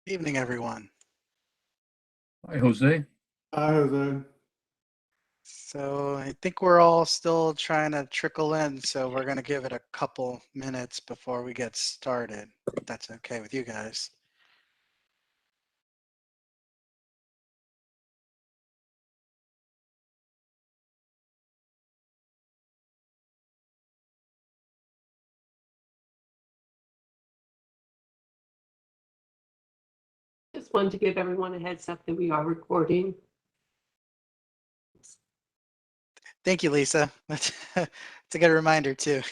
Evening, everyone. Hi, Jose. Hi, Jose. So I think we're all still trying to trickle in, so we're going to give it a couple minutes before we get started, if that's okay with you guys. Just wanted to give everyone a heads up that we are recording. Thank you, Lisa. That's a good reminder, too.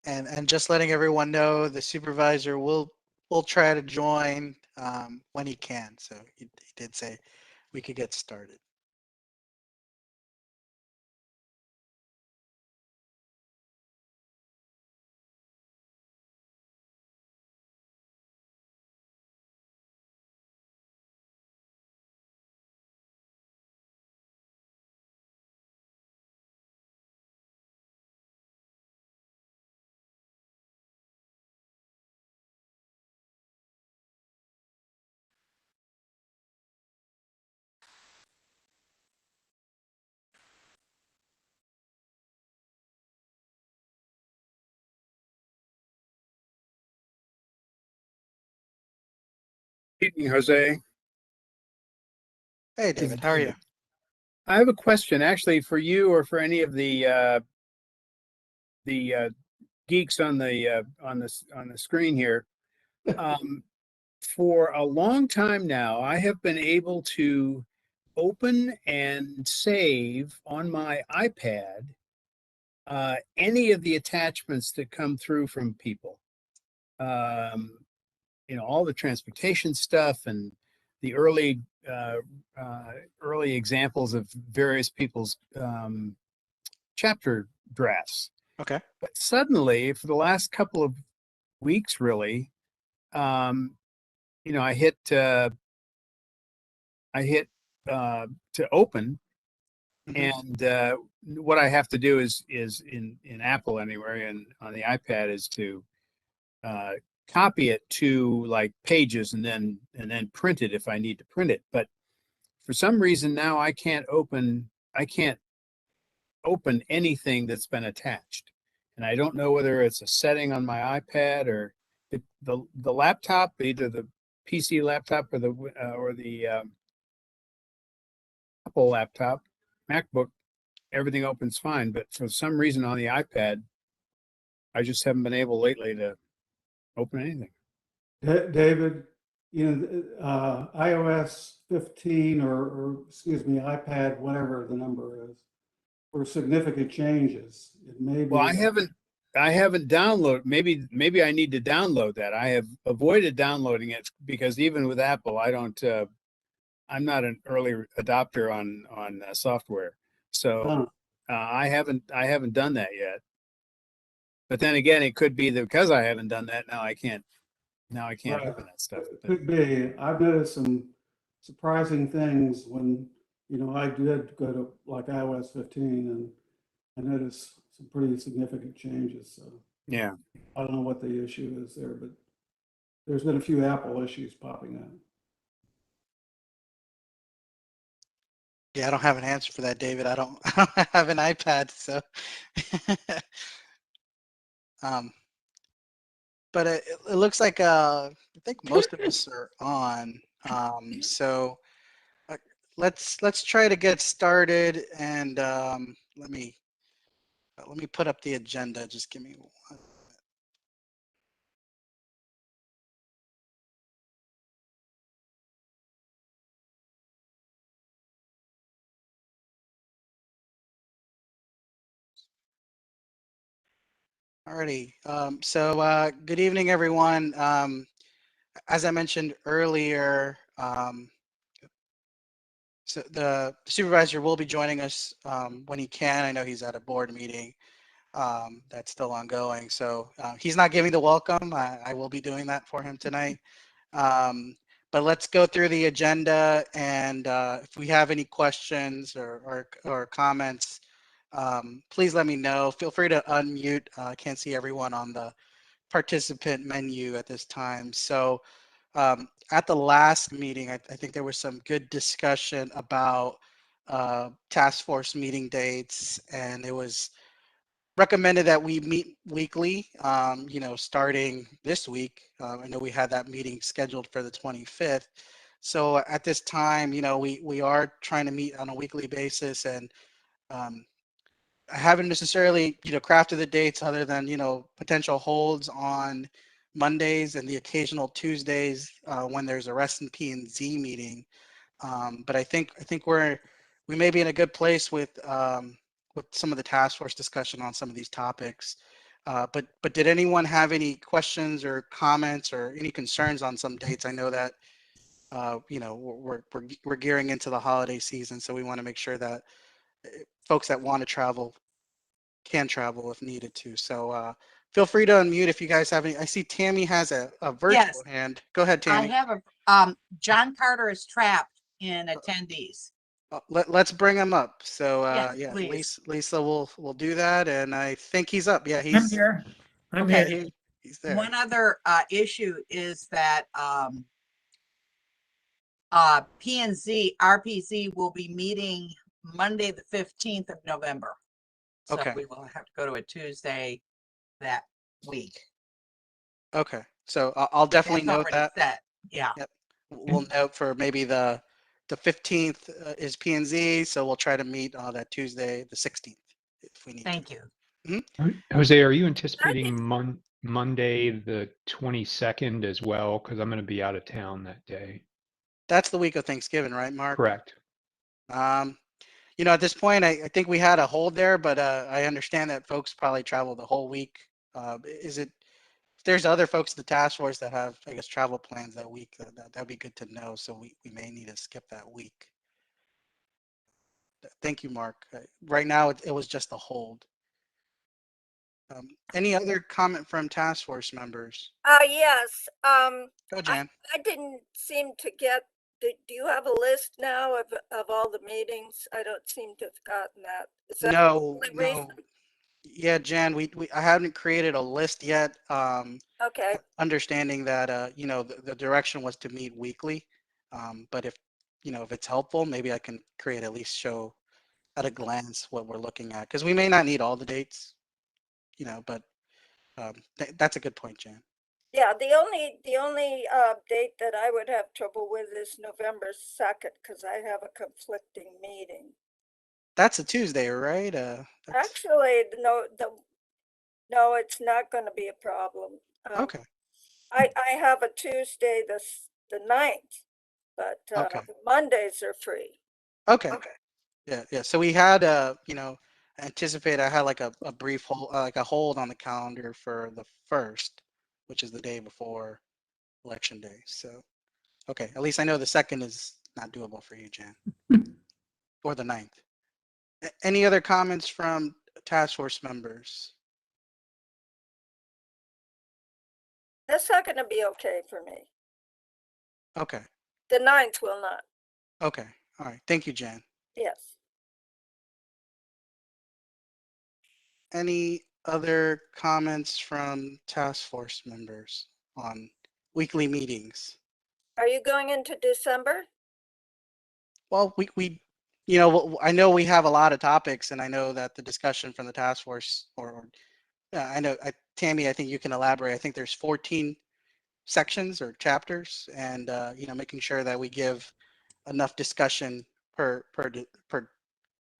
And just letting everyone know, the supervisor will try to join when he can. So he did say we could get started. Evening, Jose. Hey, David, how are you? I have a question actually for you or for any of the geeks on the screen here. For a long time now, I have been able to open and save on my iPad any of the attachments that come through from people. All the transportation stuff and the early examples of various people's chapter drafts. Okay. But suddenly, for the last couple of weeks, really, I hit to open, and what I have to do is in Apple anywhere and on the iPad is to copy it to like Pages and then print it if I need to print it. But for some reason now I can't open anything that's been attached, and I don't know whether it's a setting on my iPad or the laptop, either the PC laptop or the Apple laptop, MacBook. Everything opens fine, but for some reason on the iPad, I just haven't been able lately to open anything. David, iOS 15 or excuse me, iPad, whatever the number is, for significant changes. It may be. Well, I haven't downloaded. Maybe I need to download that. I have avoided downloading it because even with Apple, I don't. I'm not an early adopter on software, so I haven't done that yet. But then again, it could be that because I haven't done that, now I can't Right. open that stuff. It could be. I've noticed some surprising things when, I did go to like iOS 15 and I noticed some pretty significant changes. So Yeah. I don't know what the issue is there, but there's been a few Apple issues popping up. Yeah, I don't have an answer for that, David. I don't have an iPad, so. But it looks like I think most of us are on. So let's try to get started, and let me put up the agenda. Just give me one. Alrighty. So good evening, everyone. As I mentioned earlier, so the supervisor will be joining us when he can. I know he's at a board meeting that's still ongoing. So he's not giving the welcome. I will be doing that for him tonight. But let's go through the agenda, and if we have any questions or comments, please let me know. Feel free to unmute. I can't see everyone on the participant menu at this time. So at the last meeting, I think there was some good discussion about task force meeting dates, and it was recommended that we meet weekly, starting this week. I know we had that meeting scheduled for the 25th. So at this time, we are trying to meet on a weekly basis, and um, I haven't necessarily, crafted the dates other than, potential holds on Mondays and the occasional Tuesdays when there's a Reston P&Z meeting. But I think we may be in a good place with some of the task force discussion on some of these topics. But did anyone have any questions or comments or any concerns on some dates? I know that we're gearing into the holiday season, so we want to make sure that folks that want to travel can travel if needed to. So feel free to unmute if you guys have any. I see Tammy has a virtual hand. Go ahead, I Tammy. have John Carter is trapped in attendees. Let's bring him up. So Yeah, please. Lisa will do that, and I think he's up. Yeah, I'm he's here. I'm Okay. here. he's there. One other issue is that P&Z, RPZ will be meeting Monday, the 15th of November. So Okay. we will have to go to a Tuesday that week. Okay, so I'll definitely That's note already that. set. Yeah. Yep. We'll note for maybe the 15th is P&Z, so we'll try to meet that Tuesday, the 16th, if we need Thank to. you. Jose, are you anticipating Monday, the 22nd as well? Because I'm going to be out of town that day. That's the week of Thanksgiving, right, Mark? Correct. At this point, I think we had a hold there, but I understand that folks probably travel the whole week. If there's other folks in the task force that have, I guess, travel plans that week, that'd be good to know. So we may need to skip that week. Thank you, Mark. Right now, it was just a hold. Any other comment from task force members? Yes. Go, Jan. I didn't seem to get, do you have a list now of all the meetings? I don't seem to have gotten that. Is that No. recent? Yeah, Jan, I haven't created a list yet. Okay. Understanding that, the direction was to meet weekly. But if it's helpful, maybe I can create, at least show at a glance what we're looking at. Because we may not need all the dates, but that's a good point, Jan. Yeah, the only date that I would have trouble with is November 2nd, because I have a conflicting meeting. That's a Tuesday, right? Actually, no, it's not going to be a problem. Okay. I have a Tuesday, the 9th, but Okay. Mondays are free. Okay. Yeah. So we had, anticipate I had like a brief hold, like a hold on the calendar for the 1st, which is the day before Election Day. So, okay, at least I know the 2nd is not doable for you, Jan, or the 9th. Any other comments from task force members? That's not going to be okay for me. Okay. The 9th will not. Okay. All right. Thank you, Jan. Yes. Any other comments from task force members on weekly meetings? Are you going into December? Well, I know we have a lot of topics, and I know that the discussion from the task force, I know, Tammy, I think you can elaborate. I think there's 14 sections or chapters, and making sure that we give enough discussion per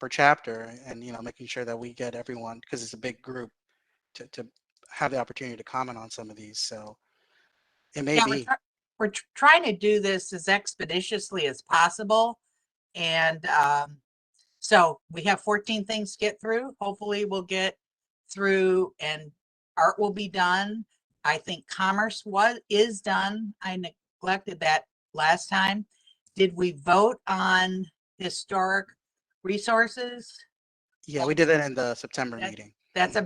chapter, and making sure that we get everyone, because it's a big group, to have the opportunity to comment on some of these. So it may be. We're trying to do this as expeditiously as possible. And so we have 14 things to get through. Hopefully we'll get through and art will be done. I think commerce is done. I neglected that last time. Did we vote on historic resources? Yeah, we did that in the September meeting. That's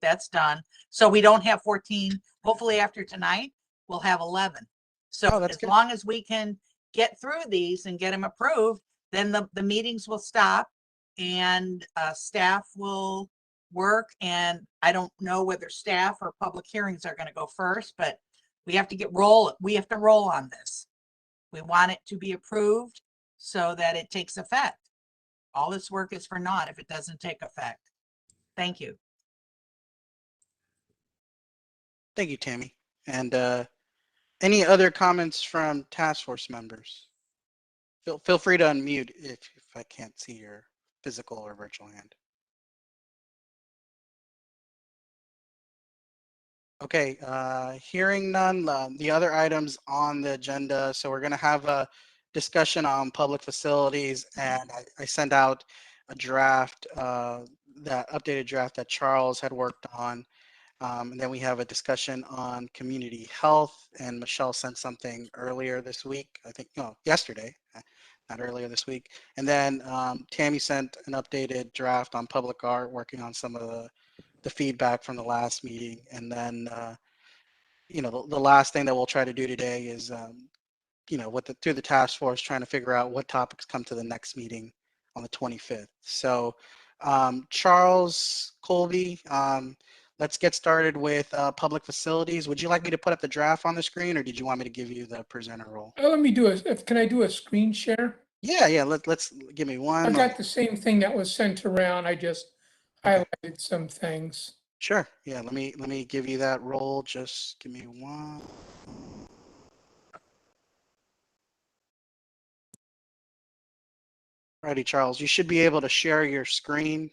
that's done. So we don't have 14. Hopefully after tonight, we'll have 11. So that's as good. long as we can get through these and get them approved, then the meetings will stop and staff will work. And I don't know whether staff or public hearings are going to go first, but we have to we have to roll on this. We want it to be approved so that it takes effect. All this work is for naught if it doesn't take effect. Thank you. Thank you, Tammy. And any other comments from task force members? Feel free to unmute if I can't see your physical or virtual hand. Okay, hearing none, the other items on the agenda. So we're going to have a discussion on public facilities, and I sent out a draft, that updated draft that Charles had worked on. And then we have a discussion on community health, and Michelle sent something earlier this week, I think, no, yesterday, not earlier this week. And then Tammy sent an updated draft on public art, working on some of the feedback from the last meeting. And then, you know, the last thing that we'll try to do today is, you know, through the task force, trying to figure out what topics come to the next meeting on the 25th. So Charles, Colby, let's get started with public facilities. Would you like me to put up the draft on the screen, or did you want me to give you the presenter role? Let me do can I do a screen share? Yeah, let's give me one I moment. got the same thing that was sent around. I just highlighted some things. Sure. Yeah, let me give you that role. Just give me one. Alrighty, Charles, you should be able to share your screen.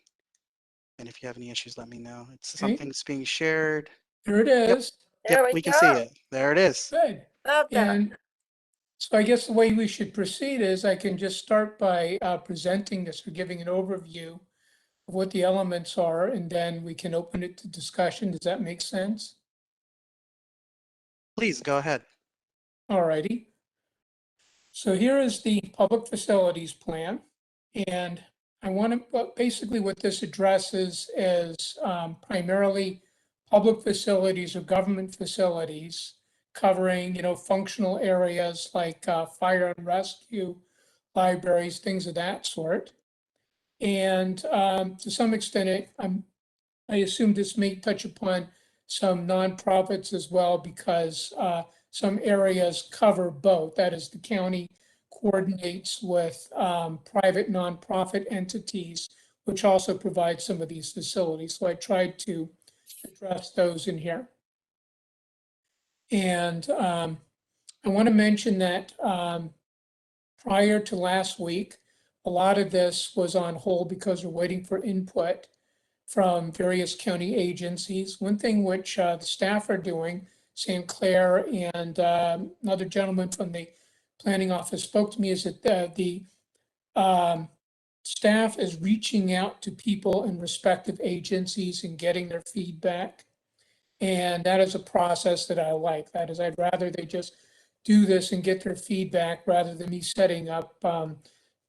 And if you have any issues, let me know. It's Okay. something's being shared. There it is. There Yep, we can see it. There it is. Good. Love that. And so I guess the way we should proceed is I can just start by presenting this or giving an overview of what the elements are, and then we can open it to discussion. Does that make sense? Please go ahead. All righty. So here is the public facilities plan. And I want to, basically what this addresses is primarily public facilities or government facilities covering, you know, functional areas like fire and rescue, libraries, things of that sort. And to some extent, I assume this may touch upon some nonprofits as well, because some areas cover both. That is, the county coordinates with private nonprofit entities, which also provide some of these facilities. So I tried to address those in here. And I want to mention that prior to last week, a lot of this was on hold because we're waiting for input from various county agencies. One thing which the staff are doing, St. Clair and another gentleman from the planning office spoke to me, is that the staff is reaching out to people in respective agencies and getting their feedback. And that is a process that I like. That is, I'd rather they just do this and get their feedback rather than me setting up,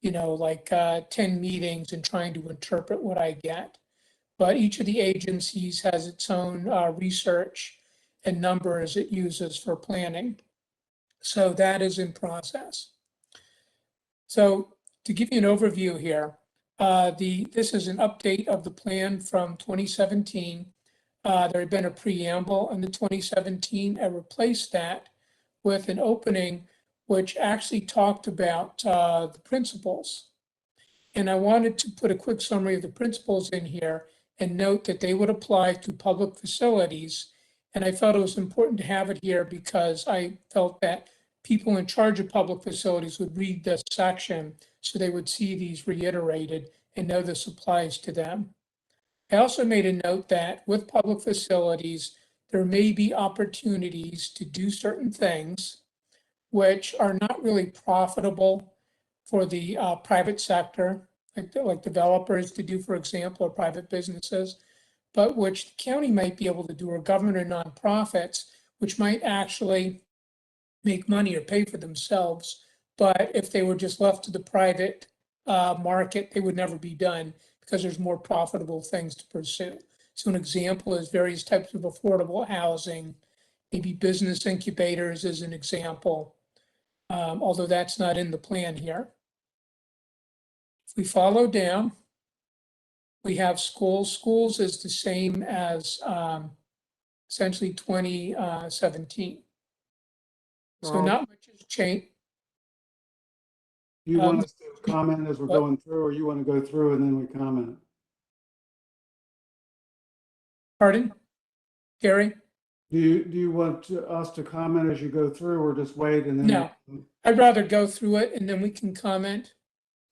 you know, like 10 meetings and trying to interpret what I get. But each of the agencies has its own research and numbers it uses for planning. So that is in process. So to give you an overview here, this is an update of the plan from 2017. There had been a preamble in the 2017. I replaced that with an opening which actually talked about the principles. And I wanted to put a quick summary of the principles in here and note that they would apply to public facilities. And I felt it was important to have it here because I felt that people in charge of public facilities would read this section so they would see these reiterated and know this applies to them. I also made a note that with public facilities, there may be opportunities to do certain things which are not really profitable for the private sector, like developers to do, for example, or private businesses, but which the county might be able to do, or government or nonprofits, which might actually make money or pay for themselves. But if they were just left to the private market, they would never be done because there's more profitable things to pursue. So an example is various types of affordable housing, maybe business incubators as an example, although that's not in the plan here. If we follow down, We have schools. Schools is the same as essentially 2017. So Charles, not much has changed. do you want um, us to comment as we're what- going through, or you want to go through and then we comment? Pardon? Gary? Do you want us to comment as you go through, or just wait and then? No. I'd rather go through it and then we can comment.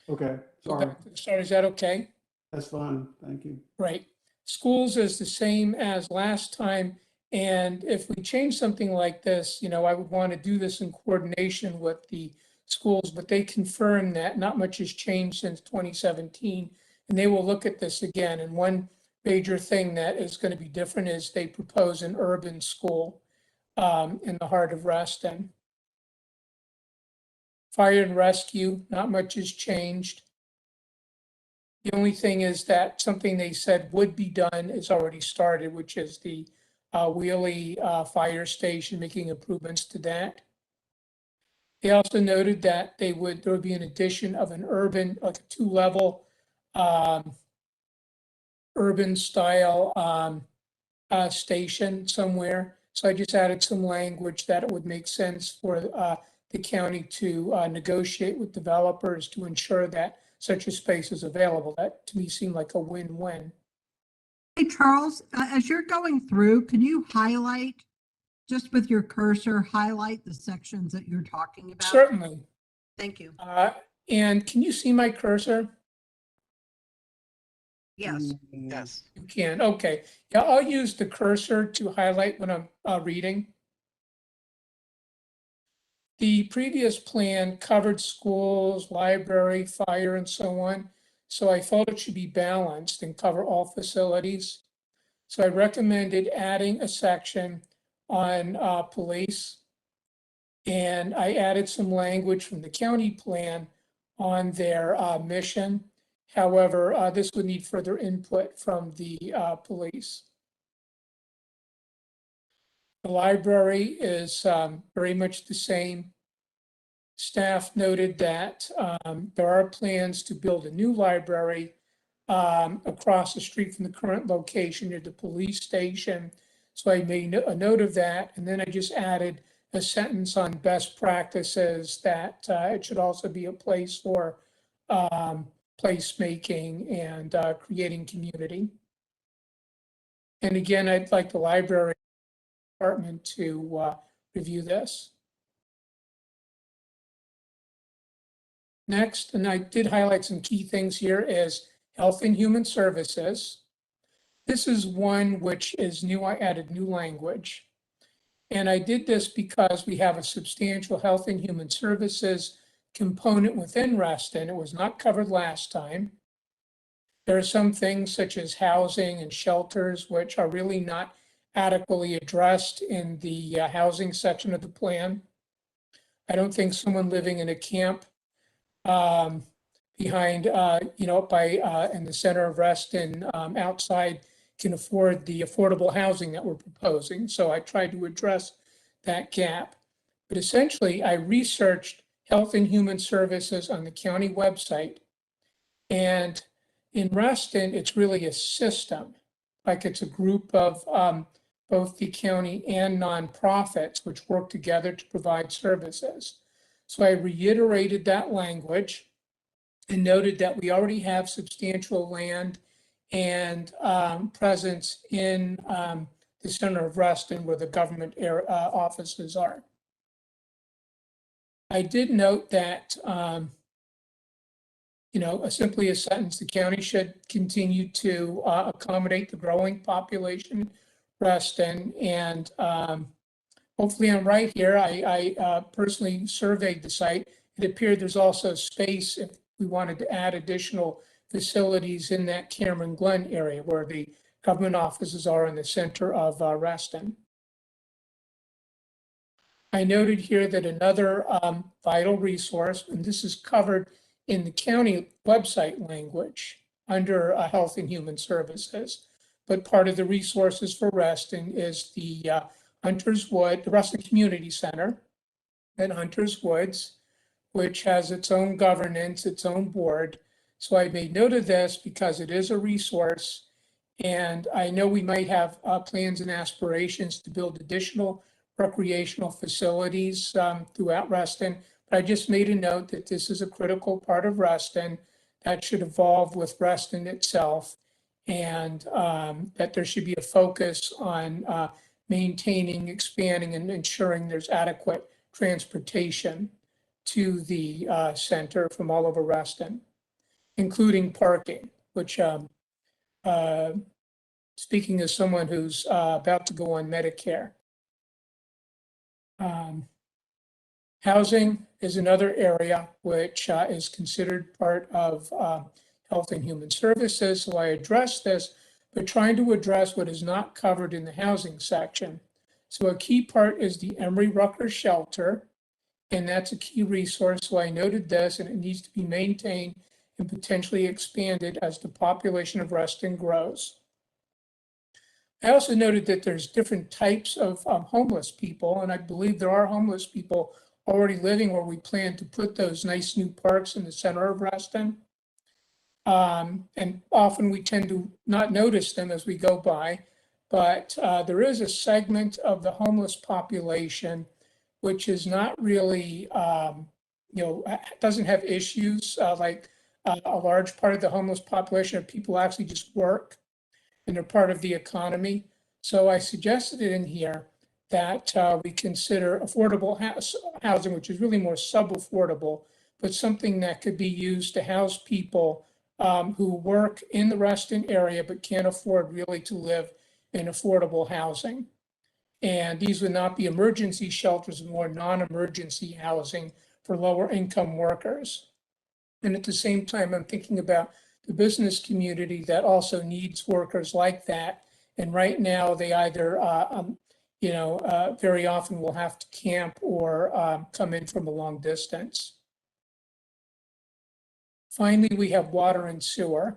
Okay, Go sorry, back to the start. Is that okay? that's fine, thank you. Right. Schools is the same as last time. And if we change something like this, I would want to do this in coordination with the schools, but they confirm that not much has changed since 2017. And they will look at this again. And one major thing that is going to be different is they propose an urban school in the heart of Reston. Fire and rescue, not much has changed. The only thing is that something they said would be done is already started, which is the Wheelie Fire Station, making improvements to that. They also noted that there would be an addition of an urban, like a 2-level urban style station somewhere. So I just added some language that it would make sense for the county to negotiate with developers to ensure that such a space is available. That to me seemed like a win-win. Hey, Charles, as you're going through, can you highlight, just with your cursor, highlight the sections that you're talking about? Certainly. Thank you. And can you see my cursor? Yes. Yes. You can. Okay. Yeah, I'll use the cursor to highlight when I'm reading. The previous plan covered schools, library, fire, and so on. So I felt it should be balanced and cover all facilities. So I recommended adding a section on police. And I added some language from the county plan on their mission. However, this would need further input from the police. The library is very much the same. Staff noted that there are plans to build a new library across the street from the current location near the police station. So I made a note of that. And then I just added a sentence on best practices that it should also be a place for placemaking and creating community. And again, I'd like the library department to review this. Next, and I did highlight some key things here, is Health and Human Services. This is one which is new. I added new language. And I did this because we have a substantial Health and Human Services component within Reston. It was not covered last time. There are some things such as housing and shelters, which are really not adequately addressed in the housing section of the plan. I don't think someone living in a camp behind, in the center of Reston outside can afford the affordable housing that we're proposing. So I tried to address that gap. But essentially, I researched Health and Human Services on the county website. And in Reston, it's really a system, like it's a group of both the county and nonprofits which work together to provide services. So I reiterated that language and noted that we already have substantial land and presence in the center of Reston where the government offices are. I did note that, simply a sentence, the county should continue to accommodate the growing population Reston. And hopefully I'm right here. I personally surveyed the site. It appeared there's also space if we wanted to add additional facilities in that Cameron Glen area where the government offices are in the center of Reston. I noted here that another vital resource, and this is covered in the county website language under Health and Human Services, but part of the resources for Reston is the the Reston Community Center at Hunters Woods, which has its own governance, its own board. So I made note of this because it is a resource. And I know we might have plans and aspirations to build additional recreational facilities throughout Reston. But I just made a note that this is a critical part of Reston that should evolve with Reston itself. And that there should be a focus on maintaining, expanding, and ensuring there's adequate transportation to the center from all over Reston, including parking, which speaking as someone who's about to go on Medicare. Housing is another area which is considered part of Health and Human Services. So I address this, but trying to address what is not covered in the housing section. So a key part is the Emery Rucker Shelter, and that's a key resource. So I noted this, and it needs to be maintained and potentially expanded as the population of Reston grows. I also noted that there's different types of homeless people, and I believe there are homeless people already living where we plan to put those nice new parks in the center of Reston. And often we tend to not notice them as we go by, but there is a segment of the homeless population which is not really, doesn't have issues like a large part of the homeless population of people actually just work and they're part of the economy. So I suggested it in here that we consider affordable housing, which is really more sub-affordable, but something that could be used to house people who work in the Reston area but can't afford really to live in affordable housing. And these would not be emergency shelters, more non-emergency housing for lower income workers. And at the same time, I'm thinking about the business community that also needs workers like that. And right now they either, very often will have to camp or come in from a long distance. Finally, we have water and sewer.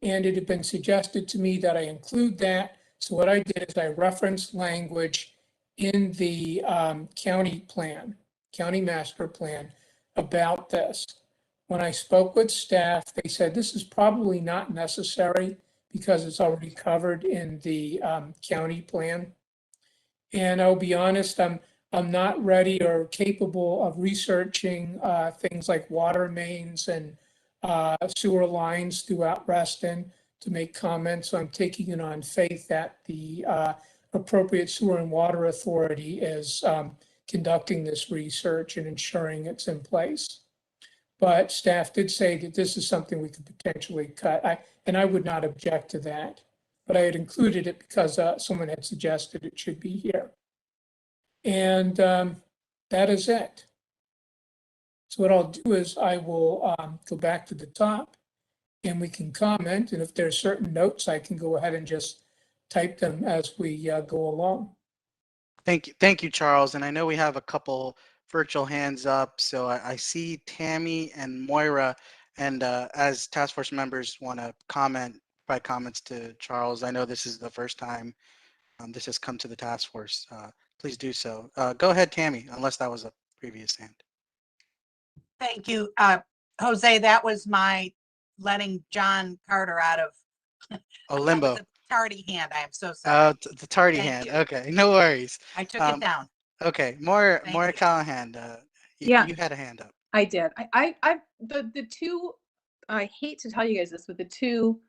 And it had been suggested to me that I include that. So what I did is I referenced language in the county plan, county master plan about this. When I spoke with staff, they said this is probably not necessary because it's already covered in the county plan. And I'll be honest, I'm not ready or capable of researching things like water mains and sewer lines throughout Reston to make comments. So I'm taking it on faith that the appropriate sewer and water authority is conducting this research and ensuring it's in place. But staff did say that this is something we could potentially cut. And I would not object to that, but I had included it because someone had suggested it should be here. And that is it. So what I'll do is I will go back to the top and we can comment. And if there are certain notes, I can go ahead and just type them as we go along. Thank you, Charles. And I know we have a couple virtual hands up. So I see Tammy and Moira. And as task force members want to provide comments to Charles, I know this is the first time this has come to the task force. Please do so. Go ahead, Tammy, unless that was a previous hand. Thank you. Jose, that was my letting John Carter out of Limbo. That was a tardy hand. I am so sorry. The tardy Thank hand. you. Okay, no worries. I took it down. Okay, Moira Thank you. Callahan, Yeah. you had a hand up. I did. The two, I hate to tell you guys this, but the two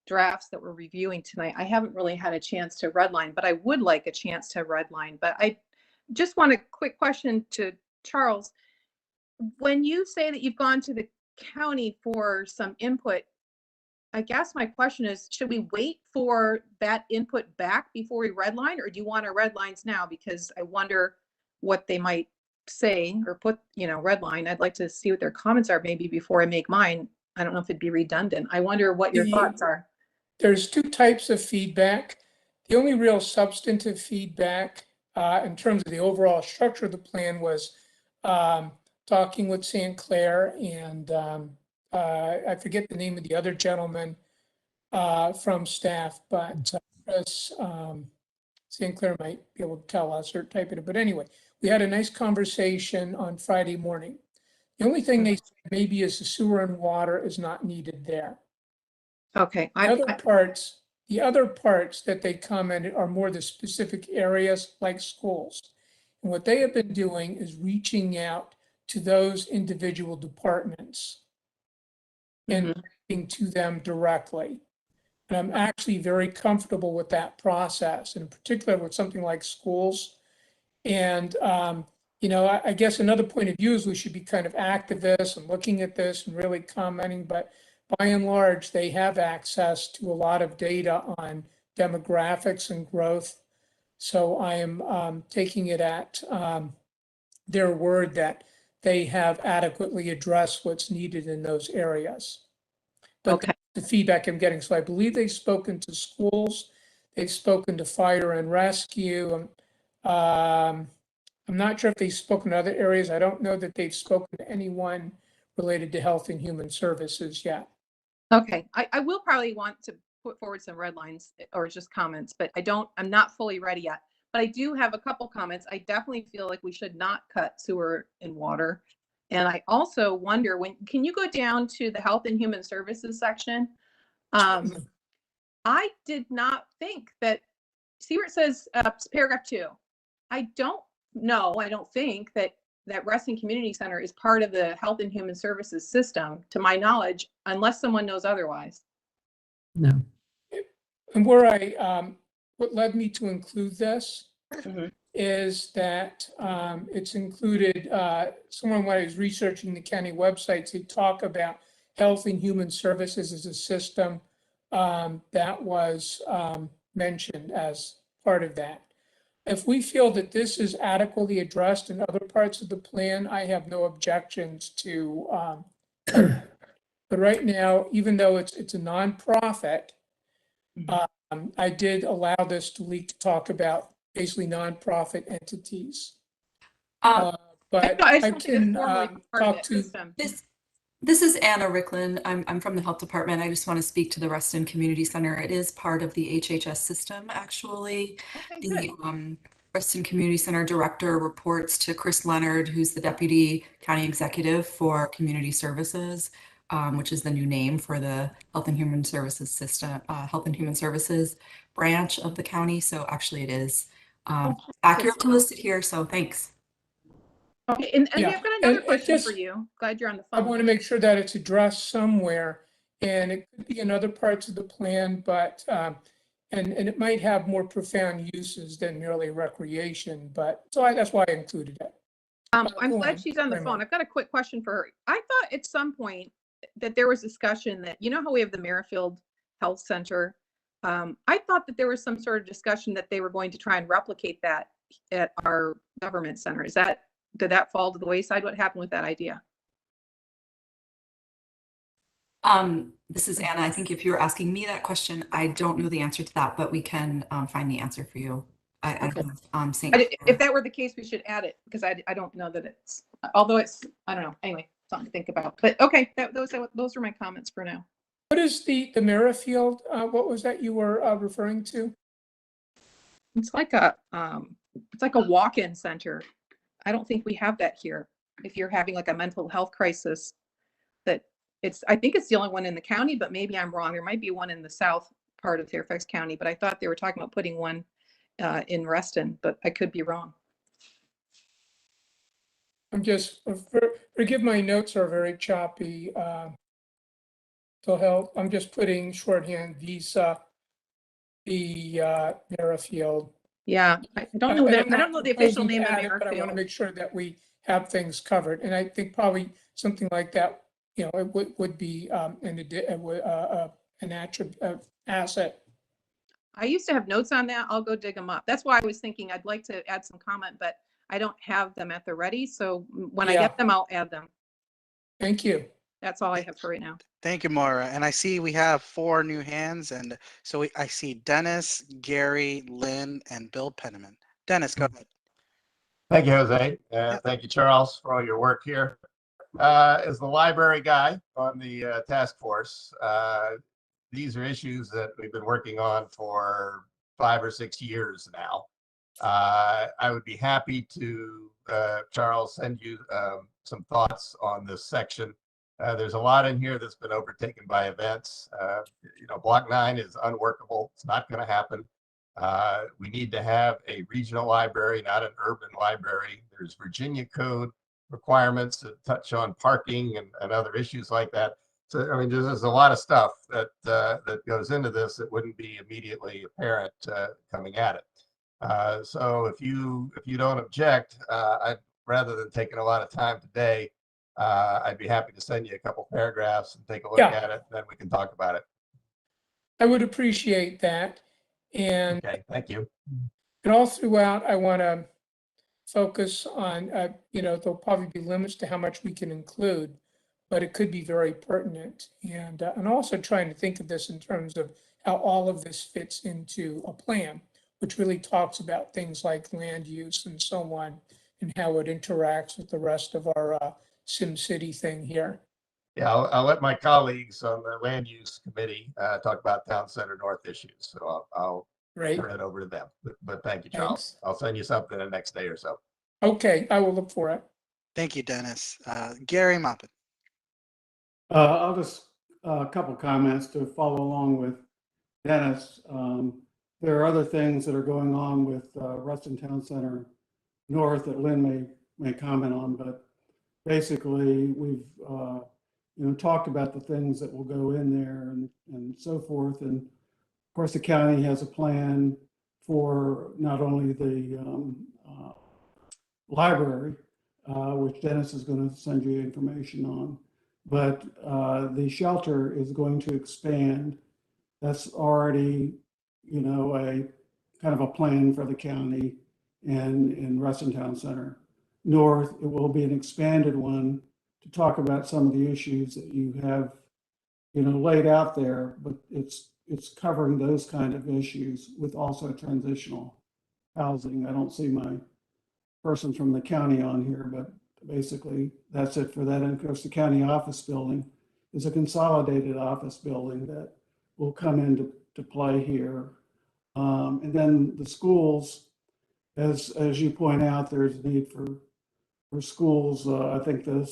drafts that we're reviewing tonight, I haven't really had a chance to redline, but I would like a chance to redline. But I just want a quick question to Charles. When you say that you've gone to the county for some input, I guess my question is, should we wait for that input back before we redline, or do you want our redlines now? Because I wonder what they might say or put, redline. I'd like to see what their comments are maybe before I make mine. I don't know if it'd be redundant. I wonder what your thoughts are. There's two types of feedback. The only real substantive feedback in terms of the overall structure of the plan was talking with St. Clair and I forget the name of the other gentleman from staff, but Chris St. Clair might be able to tell us or type it. But anyway, we had a nice conversation on Friday morning. The only thing they said maybe is the sewer and water is not needed there. Okay, The other parts that they commented are more the specific areas like schools. And what they have been doing is reaching out to those individual departments and speaking to them directly. And I'm actually very comfortable with that process, in particular with something like schools. And, you know, I guess another point of view is we should be kind of activists and looking at this and really commenting, but by and large, they have access to a lot of data on demographics and growth. So I am taking it at their word that they have adequately addressed what's needed in those areas. But okay, the feedback I'm getting, so I believe they've spoken to schools, they've spoken to fire and rescue. I'm not sure if they've spoken to other areas. I don't know that they've spoken to anyone related to health and human services yet. okay. I will probably want to put forward some red lines or just comments, but I'm not fully ready yet. But I do have a couple comments. I definitely feel like we should not cut sewer and water. And I also wonder can you go down to the health and human services section? I did not think that, see where it says paragraph 2. I don't think that Reston Community Center is part of the health and human services system, to my knowledge, unless someone knows otherwise. No. And what led me to include this is that it's included, someone when I was researching the county websites, they talk about health and human services as a system that was mentioned as part of that. If we feel that this is adequately addressed in other parts of the plan, I have no objections to. But right now, even though it's a nonprofit, I did allow this to leak to talk about basically nonprofit entities. But I can talk to. This is Anna Ricklin. I'm from the health department. I just want to speak to the Reston Community Center. It is part of the HHS system, actually. Okay, the Reston Community Center director reports to Chris Leonard, who's the deputy county executive for community services, which is the new name for the health and human services system, health and human services branch of the county. So actually it is accurate to list it here. So thanks. Okay, and Yeah, I've got another and question just- for you. Glad you're on the I phone. want to make sure that it's addressed somewhere, and it could be in other parts of the plan, but and it might have more profound uses than merely recreation. But so that's why I included it. I'm go glad on, she's on the Kramer. phone. I've got a quick question for her. I thought at some point that there was discussion that, you know how we have the Merrifield Health Center? I thought that there was some sort of discussion that they were going to try and replicate that at our government center. Did that fall to the wayside? What happened with that idea? This is Anna. I think if you were asking me that question, I don't know the answer to that, but we can find the answer for you. I If that were the case, we should add it because I don't know that it's, although it's, I don't know. Anyway, something to think about. But okay, those are my comments for now. What is the Merrifield? What was that you were referring to? It's like a walk-in center. I don't think we have that here. If you're having like a mental health crisis, I think it's the only one in the county, but maybe I'm wrong. There might be one in the south part of Fairfax County, but I thought they were talking about putting one in Reston, but I could be wrong. I'm just, forgive my notes are very choppy. So help, I'm just putting shorthand Visa, the Merrifield. Yeah, I don't know that, I don't know the official name of But I want to Merrifield. make sure that we have things covered. And I think probably something like that, you know, it would be an asset. I used to have notes on that. I'll go dig them up. That's why I was thinking I'd like to add some comment, but I don't have them at the ready. So when I get them, I'll add them. Thank you. That's all I have for right now. Thank you, Maura. And I see we have 4 new hands. And so I see Dennis, Gary, Lynn, and Bill Penniman. Dennis, go ahead. Thank you, Jose. Thank you, Charles, for all your work here. As the library guy on the task force, these are issues that we've been working on for 5 or 6 years now. I would be happy to, Charles, send you some thoughts on this section. There's a lot in here that's been overtaken by events. Block 9 is unworkable. It's not going to happen. We need to have a regional library, not an urban library. There's Virginia code requirements that touch on parking and other issues like that. So, I mean, there's a lot of stuff that that goes into this that wouldn't be immediately apparent coming at it. So if you don't object, rather than taking a lot of time today, I'd be happy to send you a couple paragraphs and take a look at it, and then we can talk about it. I would appreciate that. And okay, thank you. And all throughout, I want to focus on, there'll probably be limits to how much we can include, but it could be very pertinent. And also trying to think of this in terms of how all of this fits into a plan, which really talks about things like land use and so on, and how it interacts with the rest of our SimCity thing here. Yeah, I'll let my colleagues on the land use committee talk about town center north issues. So I'll turn it over to them. But thank you, Charles. Thanks. I'll send you something the next day or so. Okay, I will look for it. Thank you, Dennis. Gary Moppin. I'll just a couple comments to follow along with Dennis. There are other things that are going on with Reston Town Center North that Lynn may comment on, but basically we've talked about the things that will go in there and so forth. And of course, the county has a plan for not only the library, which Dennis is going to send you information on, but the shelter is going to expand. That's already, a kind of a plan for the county and in Reston Town Center North. It will be an expanded one to talk about some of the issues that you have, laid out there, but it's covering those kind of issues with also transitional housing. I don't see my person from the county on here, but basically that's it for that. And of course, the county office building is a consolidated office building that will come into play here. And then the schools, as you point out, there's a need for schools. I think the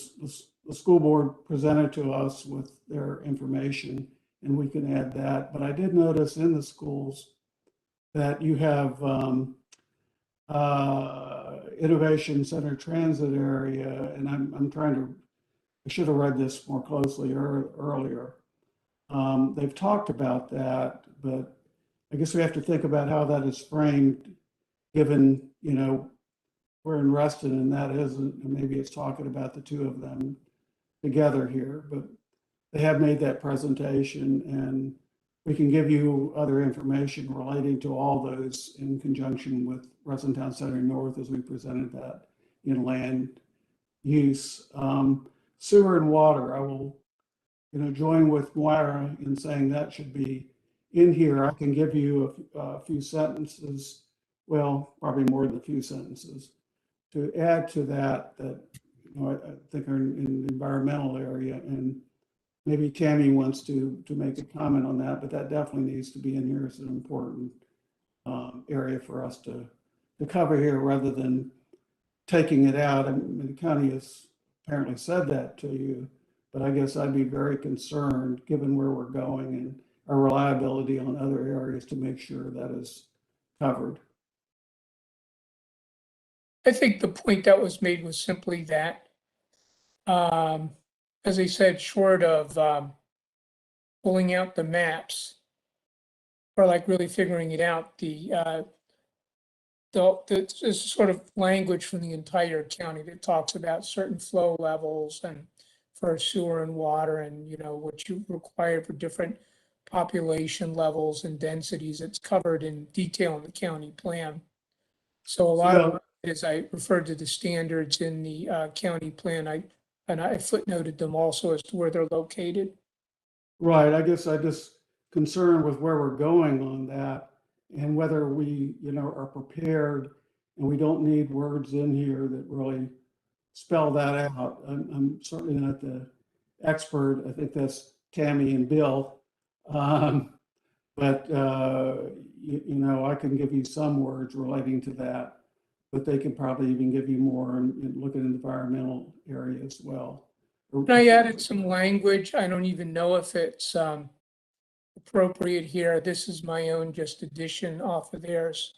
school board presented to us with their information, and we can add that. But I did notice in the schools that you have Innovation Center Transit Area, and I should have read this more closely earlier. They've talked about that, but I guess we have to think about how that is framed, given, we're in Reston and that isn't, and maybe it's talking about the two of them together here, but they have made that presentation and we can give you other information relating to all those in conjunction with Reston Town Center North as we presented that in land use. Sewer and water, I will, join with Moira in saying that should be in here. I can give you a few sentences, well, probably more than a few sentences, to add to that I think are in the environmental area, and maybe Tammy wants to make a comment on that, but that definitely needs to be in here as an important area for us to cover here rather than taking it out. I mean, the county has apparently said that to you, but I guess I'd be very concerned given where we're going and our reliability on other areas to make sure that is covered. I think the point that was made was simply that, as I said, short of pulling out the maps or like really figuring it out, there's sort of language from the entire county that talks about certain flow levels and for sewer and water and, what you require for different population levels and densities. It's covered in detail in the county plan. So a lot of it is, I referred to the standards in the county plan. I footnoted them also as to where they're located. Right. I guess I just concerned with where we're going on that and whether we, are prepared and we don't need words in here that really spell that out. I'm certainly not the expert. I think that's Tammy and Bill. But, you know, I can give you some words relating to that, but they can probably even give you more and look at an environmental area as well. I added some language. I don't even know if it's appropriate here. This is my own just addition off of theirs.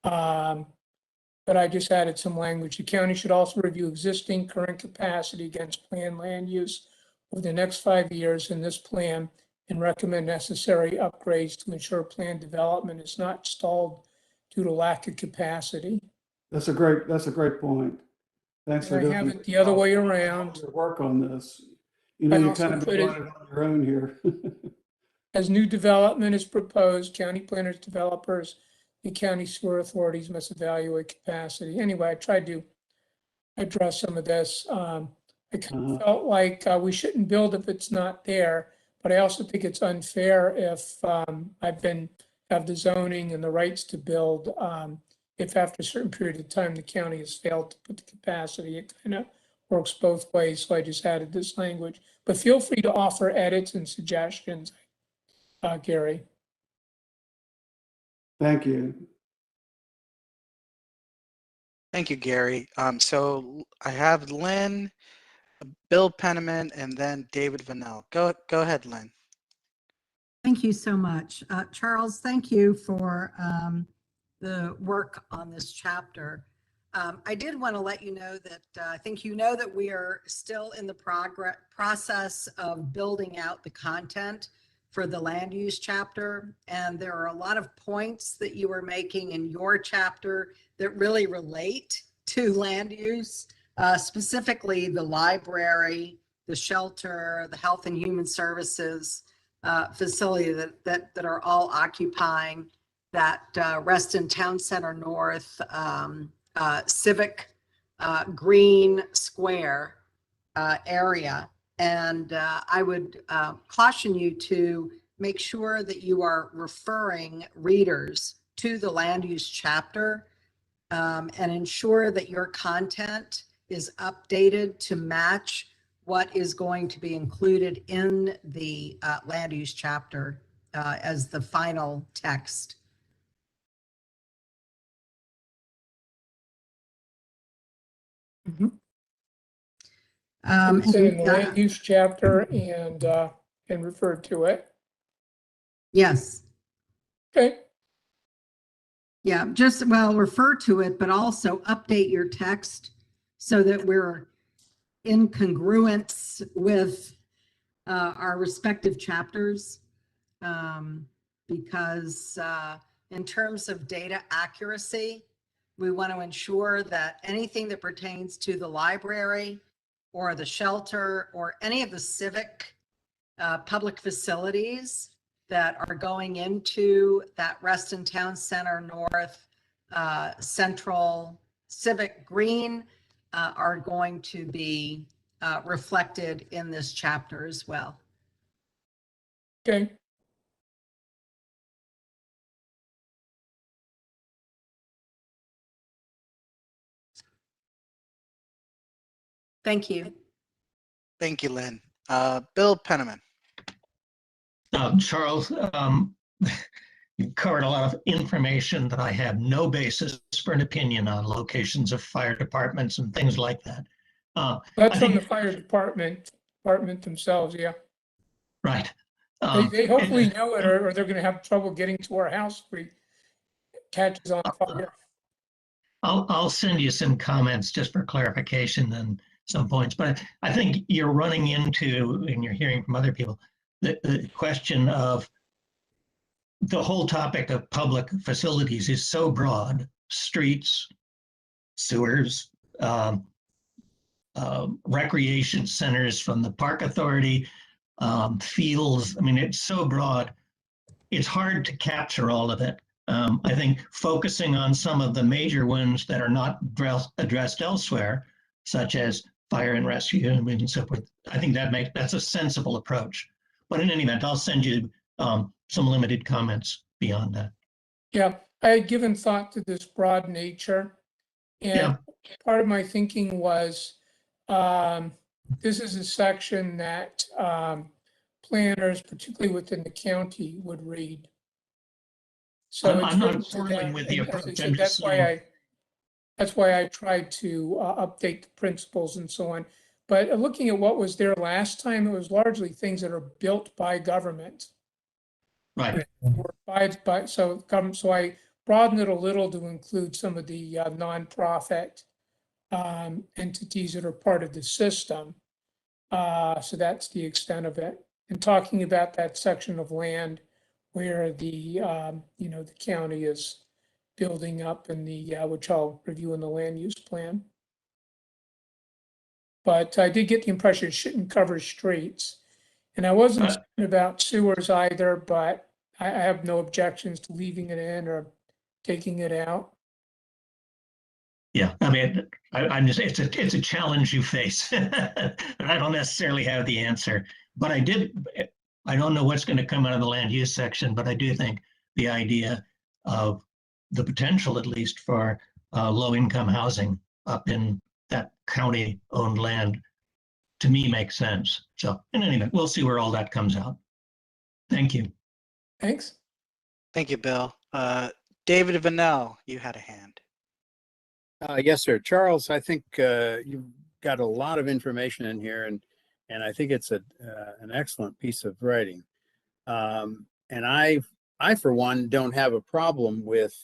But I just added some language. The county should also review existing current capacity against planned land use over the next 5 years in this plan and recommend necessary upgrades to ensure planned development is not stalled due to lack of capacity. That's a great point. Thanks for I doing have it the other way around. your work on this. You know, I you also kind of put been it- running on your own here. As new development is proposed, county planners, developers, and county sewer authorities must evaluate capacity. Anyway, I tried to address some of this. I kind of felt like we shouldn't build if it's not there, but I also think it's unfair if have the zoning and the rights to build. If after a certain period of time, the county has failed to put the capacity, it kind of works both ways. So I just added this language, but feel free to offer edits and suggestions, Gary. Thank you. Thank you, Gary. So I have Lynn, Bill Penniman, and then David Vanel. Go ahead, Lynn. Thank you so much. Charles, thank you for the work on this chapter. I did want to let you know that I think you know that we are still in the process of building out the content for the land use chapter. And there are a lot of points that you are making in your chapter that really relate to land use, specifically the library, the shelter, the health and human services facility that are all occupying that Reston Town Center North civic green square area. And I would caution you to make sure that you are referring readers to the land use chapter and ensure that your content is updated to match what is going to be included in the land use chapter as the final text. It's in the land use chapter and refer to it. Yes. Okay. Yeah, just, well, refer to it, but also update your text so that we're in congruence with our respective chapters. Because in terms of data accuracy, we want to ensure that anything that pertains to the library or the shelter or any of the civic public facilities that are going into that Reston Town Center North Central Civic Green are going to be reflected in this chapter as well. Okay. Thank you. Thank you, Lynn. Bill Penniman. Charles, you covered a lot of information that I have no basis for an opinion on, locations of fire departments and things like that. That's from the fire department themselves, yeah. Right. They hopefully know it, or they're going to have trouble getting to our house if we catches on fire. I'll send you some comments just for clarification and some points, but I think you're running into, and you're hearing from other people, the question of the whole topic of public facilities is so broad: streets, sewers, recreation centers from the park authority, fields. I mean, it's so broad. It's hard to capture all of it. I think focusing on some of the major ones that are not addressed elsewhere, such as fire and rescue and so forth, I think that's a sensible approach. But in any event, I'll send you some limited comments beyond that. Yeah, I had given thought to this broad nature, and part of my thinking was this is a section that planners, particularly within the county, would read. So I'm it's not written to quarreling them, with the and as I approach. said, I'm just saying. that's why I tried to update the principles and so on. But looking at what was there last time, it was largely things that are built by government. Right. Or so I broadened it a little to include some of the nonprofit entities that are part of the system. So that's the extent of it. And talking about that section of land where the the county is building up in the which I'll review in the land use plan. But I did get the impression it shouldn't cover streets. And I wasn't certain about sewers either, but I have no objections to leaving it in or taking it out. Yeah, I mean, I'm just, it's a challenge you face. And I don't necessarily have the answer, but I don't know what's going to come out of the land use section, but I do think the idea of the potential, at least, for low-income housing up in that county-owned land, to me, makes sense. So in any event, we'll see where all that comes out. Thank you. Thanks. Thank you, Bill. David Vanel, you had a hand. Yes, sir. Charles, I think you've got a lot of information in here, and I think it's an excellent piece of writing. And I for one don't have a problem with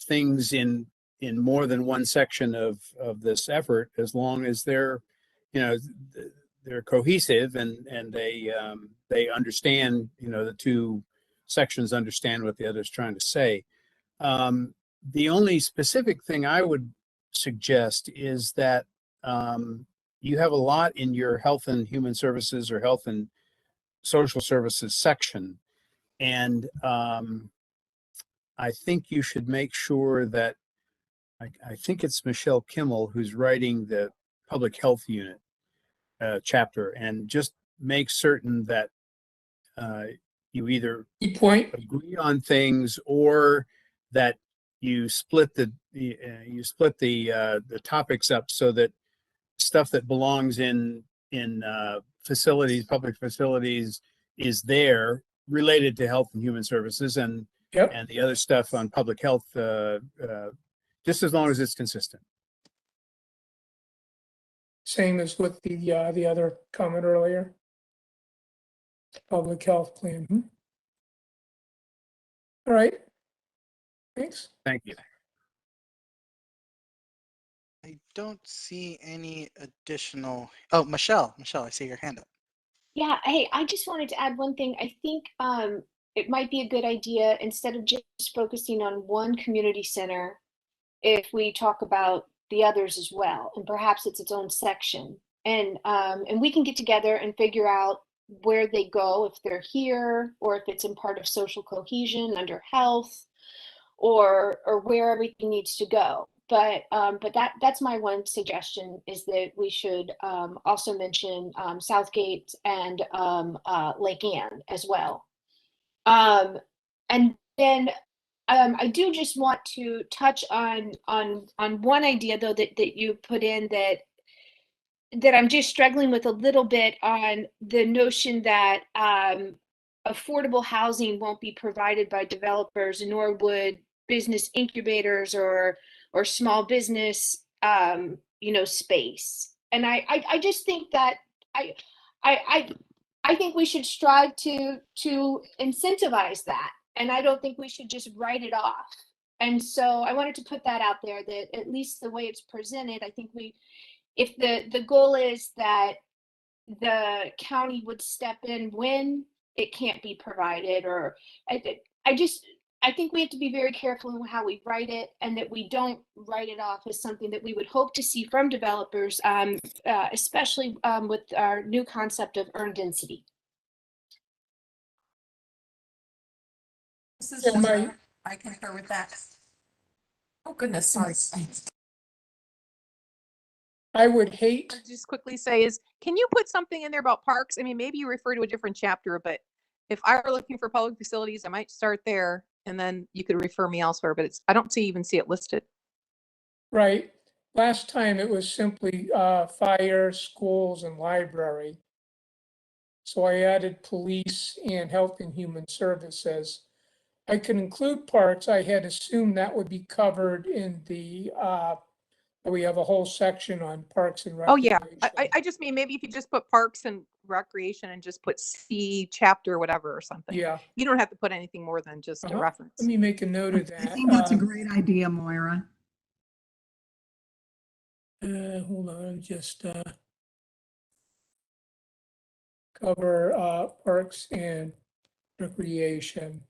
things in more than one section of this effort, as long as they're they're cohesive and they understand, the two sections understand what the other's trying to say. The only specific thing I would suggest is that you have a lot in your health and human services or health and social services section. And I think you should make sure that, I think it's Michelle Kimmel who's writing the public health unit chapter, and just make certain that you either agree on things or that you split the topics up so that stuff that belongs in facilities, public facilities, is there related to health and human services, and the other stuff on public health, just as long as it's consistent. Same as with the other comment earlier. Public health plan. All right. Thanks. Thank you. I don't see any additional. Oh, Michelle, I see your hand up. Yeah, hey, I just wanted to add one thing. I think it might be a good idea, instead of just focusing on one community center, if we talk about the others as well, and perhaps it's its own section. And we can get together and figure out where they go, if they're here, or if it's in part of social cohesion under health, or where everything needs to go. But that's my one suggestion, is that we should also mention Southgate and Lake Ann as well. And then I do just want to touch on one idea, though, that you put in, that I'm just struggling with a little bit, on the notion that affordable housing won't be provided by developers, nor would business incubators or small business space. And I just think that I think we should strive to incentivize that, and I don't think we should just write it off. And so I wanted to put that out there, that at least the way it's presented, I think if the goal is that the county would step in when it can't be provided, or I think we have to be very careful in how we write it, and that we don't write it off as something that we would hope to see from developers, especially with our new concept of earned density. This is I concur with that. Oh, goodness, sorry. I would hate. I'll just quickly say is, can you put something in there about parks? I mean, maybe you refer to a different chapter, but if I were looking for public facilities, I might start there, and then you could refer me elsewhere, but I don't even see it listed. Right. Last time it was simply fire, schools, and library. So I added police and health and human services. I could include parks. I had assumed that would be covered in the, we have a whole section on parks and Oh, yeah. recreation. I just mean, maybe if you just put parks and recreation and just put C chapter, whatever, or something. Yeah. You don't have to put anything more than just a reference. Let me make a note of I that. think that's a great idea, Moira. Hold on, just cover parks and recreation.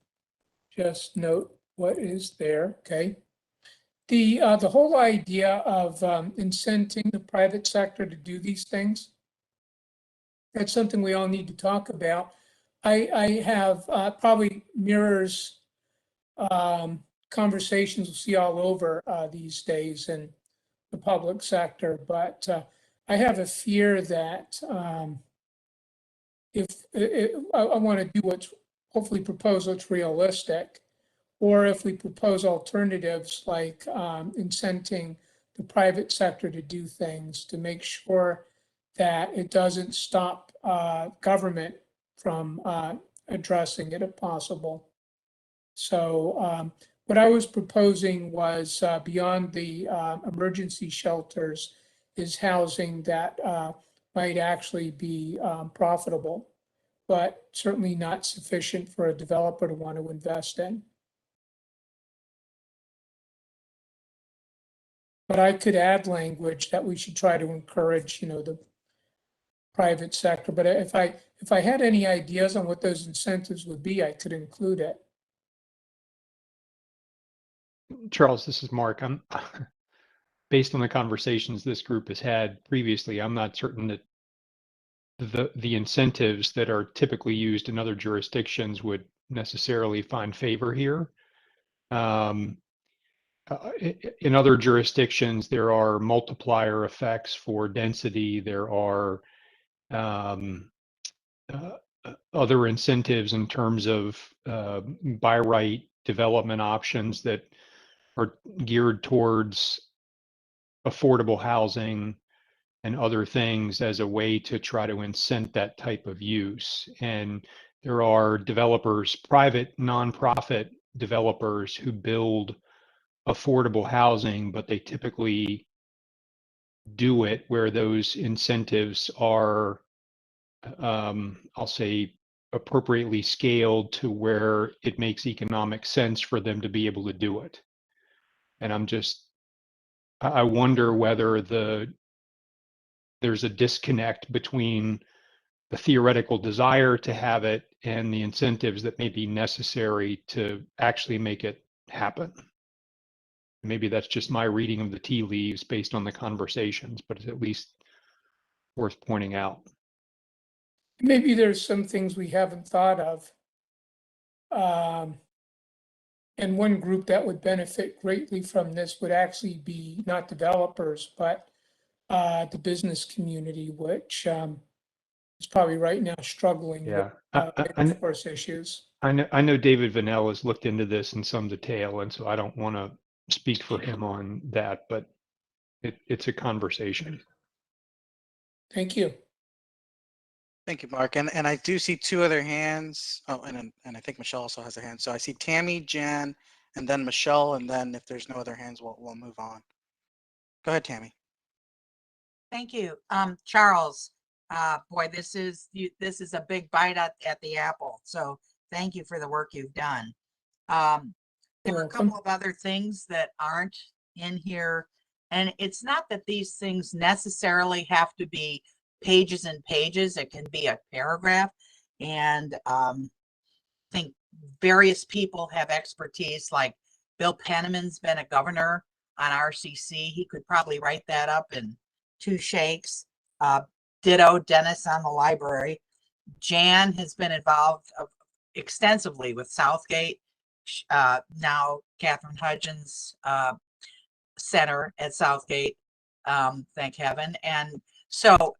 Just note what is there, okay? The whole idea of incenting the private sector to do these things, that's something we all need to talk about. I have probably mirrors conversations we see all over these days in the public sector, but I have a fear that if I want to do what's hopefully propose what's realistic, or if we propose alternatives like incenting the private sector to do things to make sure that it doesn't stop government from addressing it if possible. So what I was proposing was beyond the emergency shelters is housing that might actually be profitable, but certainly not sufficient for a developer to want to invest in. But I could add language that we should try to encourage, the private sector. But if I had any ideas on what those incentives would be, I could include it. Charles, this is Mark. I'm based on the conversations this group has had previously, I'm not certain that the incentives that are typically used in other jurisdictions would necessarily find favor here. In other jurisdictions, there are multiplier effects for density. There are other incentives in terms of by right development options that are geared towards affordable housing and other things as a way to try to incent that type of use. And there are developers, private nonprofit developers who build affordable housing, but they typically do it where those incentives are, I'll say, appropriately scaled to where it makes economic sense for them to be able to do it. And I wonder whether there's a disconnect between the theoretical desire to have it and the incentives that may be necessary to actually make it happen. Maybe that's just my reading of the tea leaves based on the conversations, but it's at least worth pointing out. Maybe there's some things we haven't thought of. And one group that would benefit greatly from this would actually be not developers, but the business community, which is probably right now struggling Yeah, with workforce issues. I know David Vanell has looked into this in some detail, and so I don't want to speak for him on that, but it's a conversation. Thank you. Thank you, Mark. And I do see two other hands. Oh, and I think Michelle also has a hand. So I see Tammy, Jan, and then Michelle. And then if there's no other hands, we'll move on. Go ahead, Tammy. Thank you. Charles, boy, this is a big bite at the apple. So thank you for the work you've done. There are a couple of other things that aren't in here. And it's not that these things necessarily have to be pages and pages. It can be a paragraph. And I think various people have expertise, like Bill Penniman's been a governor on RCC. He could probably write that up in 2 shakes. Ditto Dennis on the library. Jan has been involved extensively with Southgate. Now Catherine Hudgens Center at Southgate, thank heaven. And so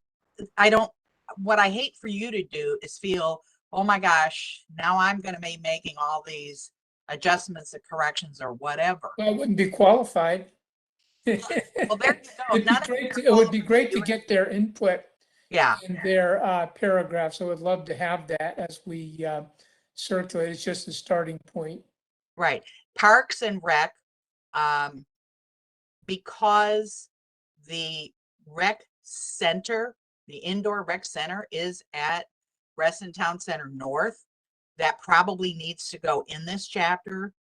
what I hate for you to do is feel, oh my gosh, now I'm going to be making all these adjustments or corrections or whatever. Well, I wouldn't be qualified. Well, there you go. It would be great to get their input Yeah, in their paragraph. So I'd love to have that as we circulate. It's just a starting point. right. Parks and Rec, because the rec center, the indoor rec center is at Reston Town Center North. That probably needs to go in this chapter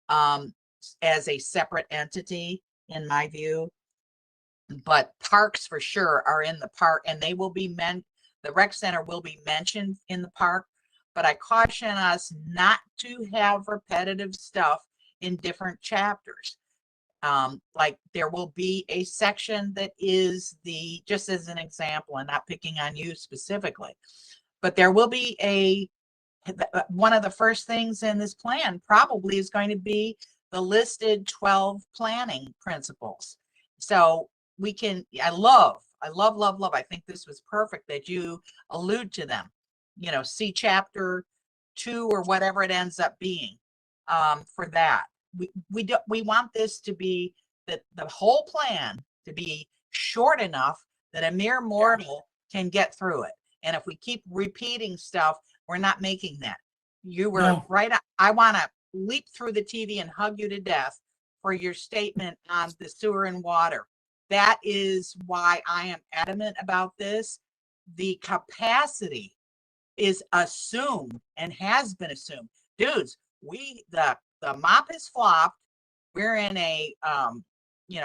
as a separate entity, in my view. But parks for sure are in the park, and they will be the rec center will be mentioned in the park. But I caution us not to have repetitive stuff in different chapters. Like there will be a section that is just as an example, and not picking on you specifically, but there will be one of the first things in this plan probably is going to be the listed 12 planning principles. So we can, I love, I think this was perfect that you allude to them, see chapter 2 or whatever it ends up being for that. We want this to be the whole plan to be short enough that a mere mortal can get through it. And if we keep repeating stuff, we're not making that. You were right. I want to leap through the TV and hug you to death for your statement on the sewer and water. That is why I am adamant about this. The capacity is assumed and has been assumed. Dudes, the mop has flopped. We're in a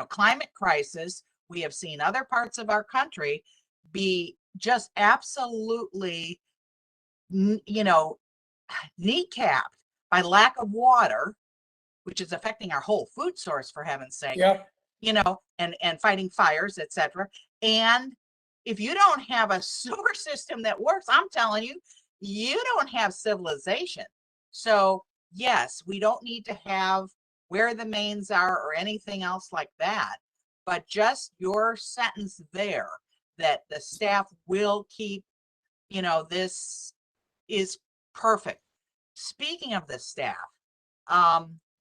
climate crisis. We have seen other parts of our country be just absolutely kneecapped by lack of water, which is affecting our whole food source, for heaven's sake. Yeah. And fighting fires, etc. And if you don't have a sewer system that works, I'm telling you, you don't have civilization. So yes, we don't need to have where the mains are or anything else like that, but just your sentence there that the staff will keep, this is perfect. Speaking of the staff,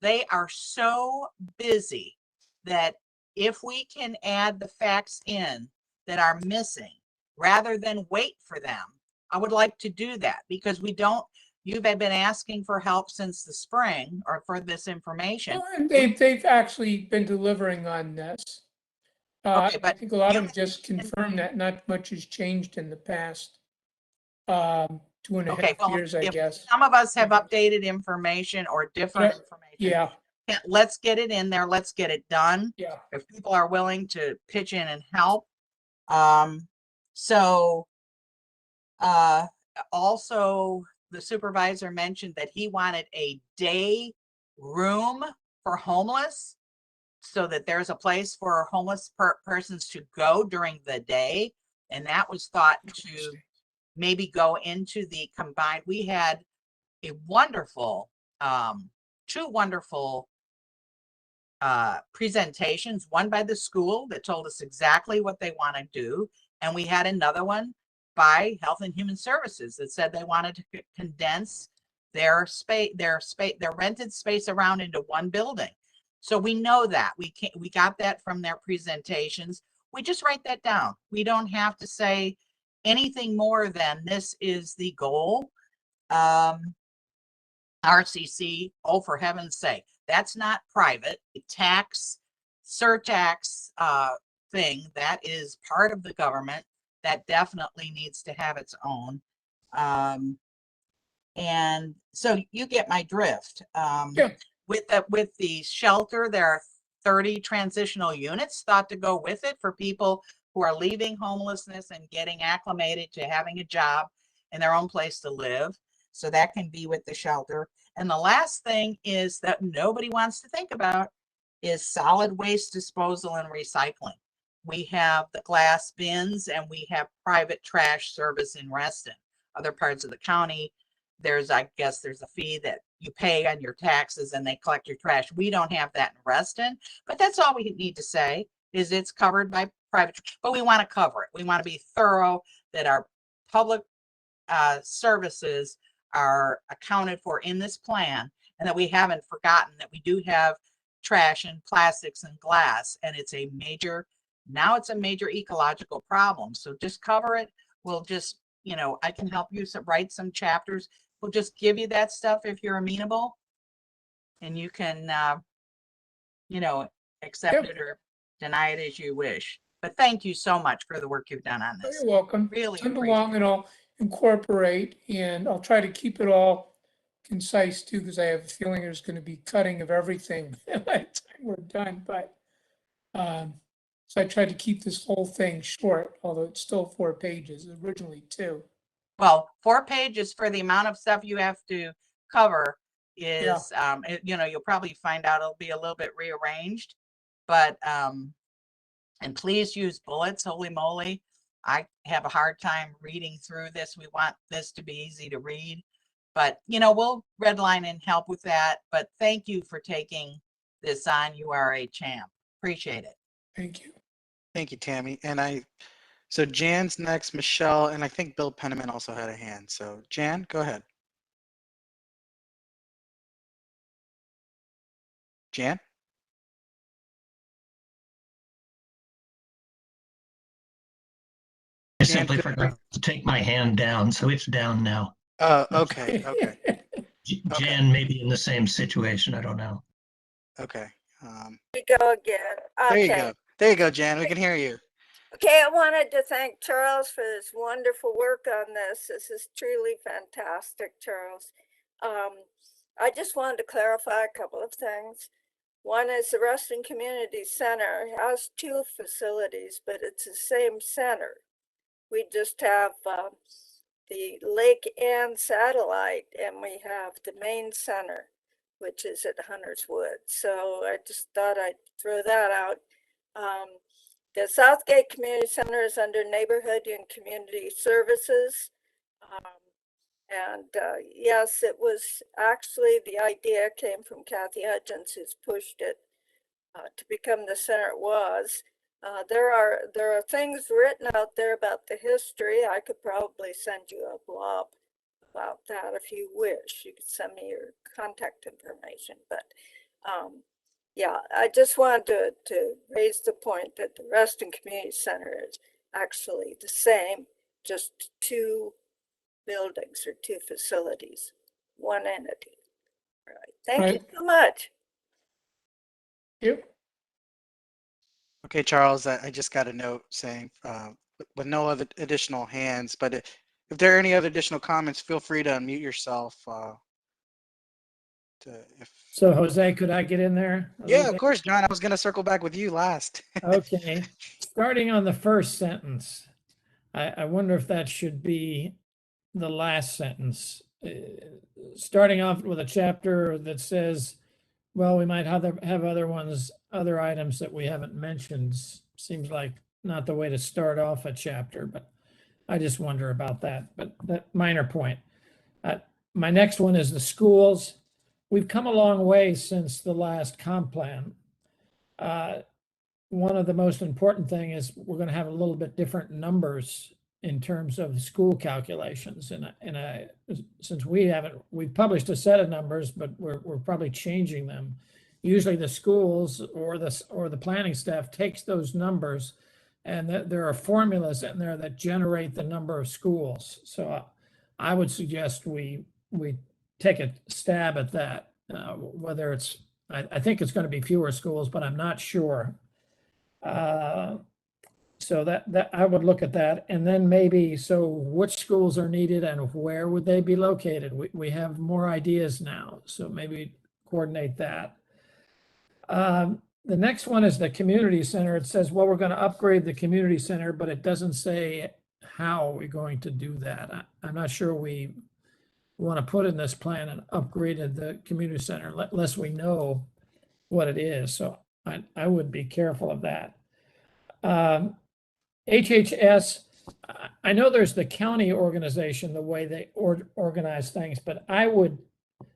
they are so busy that if we can add the facts in that are missing rather than wait for them, I would like to do that, because you've been asking for help since the spring or for this information. Well, and they've actually been delivering on this. Okay, I think a lot of them just confirm that not much has changed in the past 2.5 years, I guess. Some of us have updated information or different information. Yeah. Let's get it in there. Let's get it done. Yeah. If people are willing to pitch in and help. Also, the supervisor mentioned that he wanted a day room for homeless, so that there's a place for homeless persons to go during the day. And that was thought to maybe go into the combined. We had a wonderful, two wonderful presentations, one by the school that told us exactly what they want to do. And we had another one by Health and Human Services that said they wanted to condense their rented space around into one building. So we know that we got that from their presentations. We just write that down. We don't have to say anything more than this is the goal. RCC, oh, for heaven's sake, that's not private. Tax, surtax thing, that is part of the government. That definitely needs to have its own. And so you get my drift. Yeah. With the shelter, there are 30 transitional units thought to go with it for people who are leaving homelessness and getting acclimated to having a job in their own place to live. So that can be with the shelter. And the last thing is that nobody wants to think about is solid waste disposal and recycling. We have the glass bins and we have private trash service in Reston. Other parts of the county, I guess there's a fee that you pay on your taxes and they collect your trash. We don't have that in Reston, but that's all we need to say is it's covered by private, but we want to cover it. We want to be thorough, that our public services are accounted for in this plan, and that we haven't forgotten that we do have trash and plastics and glass, and it's a major ecological problem. So just cover it. we'll just, I can help you write some chapters. We'll just give you that stuff if you're amenable. And you can, accept it or deny it as you wish. But thank you so much for the work you've done on this. You're welcome. Really Send appreciate along and I'll incorporate, and I'll try to keep it all concise too, because I have a feeling there's going to be cutting of everything by the time we're done. But so I tried to keep this whole thing short, although it's still 4 pages, originally 2. Well, 4 pages for the amount of stuff you have to cover is, you'll probably find out it'll be a little bit rearranged, but, and please use bullets, holy moly. I have a hard time reading through this. We want this to be easy to read, but, we'll redline and help with that. But thank you for taking this on. You are a champ. Appreciate it. Thank you. Thank you, Tammy. And so Jan's next, Michelle, and I think Bill Penniman also had a hand. So Jan, go ahead. Jan? I simply forgot to take my hand down, so it's down now. Okay. Jan may be in the same situation. I don't know. Okay. We go again. There you Okay. go. There you go, Jan. We can hear you. Okay, I wanted to thank Charles for his wonderful work on this. This is truly fantastic, Charles. I just wanted to clarify a couple of things. One is the Reston Community Center has 2 facilities, but it's the same center. We just have the Lake Ann satellite, and we have the main center, which is at Hunter's Wood. So I just thought I'd throw that out. The Southgate Community Center is under Neighborhood and Community Services. Yes, it was actually, the idea came from Kathy Hudgens, who's pushed it to become the center it was. There are things written out there about the history. I could probably send you a blob about that if you wish. You could send me your contact information. But yeah, I just wanted to raise the point that the Reston Community Center is actually the same, just 2 buildings or 2 facilities, 1 entity. All right. Thank you so much. Yep. Okay, Charles, I just got a note saying with no other additional hands, but if there are any other additional comments, feel free to unmute yourself. So Jose, could I get in there? Yeah, of course, John. I was going to circle back with you last. Okay. Starting on the first sentence, I wonder if that should be the last sentence. Starting off with a chapter that says, well, we might have other items that we haven't mentioned. Seems like not the way to start off a chapter, but I just wonder about that. But that minor point. My next one is the schools. We've come a long way since the last comp plan. One of the most important thing is we're going to have a little bit different numbers in terms of school calculations. And since we've published a set of numbers, but we're probably changing them. Usually the schools or the planning staff takes those numbers, and there are formulas in there that generate the number of schools. So I would suggest we take a stab at that, whether it's, I think it's going to be fewer schools, but I'm not sure. So that I would look at that, and then maybe, so which schools are needed and where would they be located? We have more ideas now, so maybe coordinate that. The next one is the community center. It says, well, we're going to upgrade the community center, but it doesn't say how we're going to do that. I'm not sure we want to put in this plan and upgraded the community center unless we know what it is. So I would be careful of that. HHS, I know there's the county organization, the way they organize things, but I would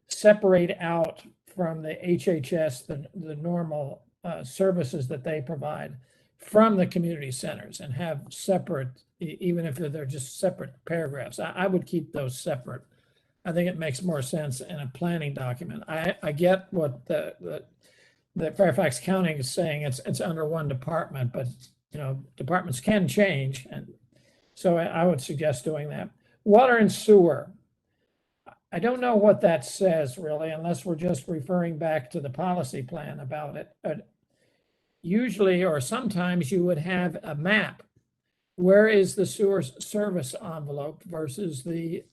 separate out from the HHS, the normal services that they provide from the community centers and have separate, even if they're just separate paragraphs. I would keep those separate. I think it makes more sense in a planning document. I get what the Fairfax County is saying. It's under one department, but departments can change, and So I would suggest doing that. Water and sewer. I don't know what that says really, unless we're just referring back to the policy plan about it. Usually, or sometimes you would have a map. Where is the sewer service envelope versus the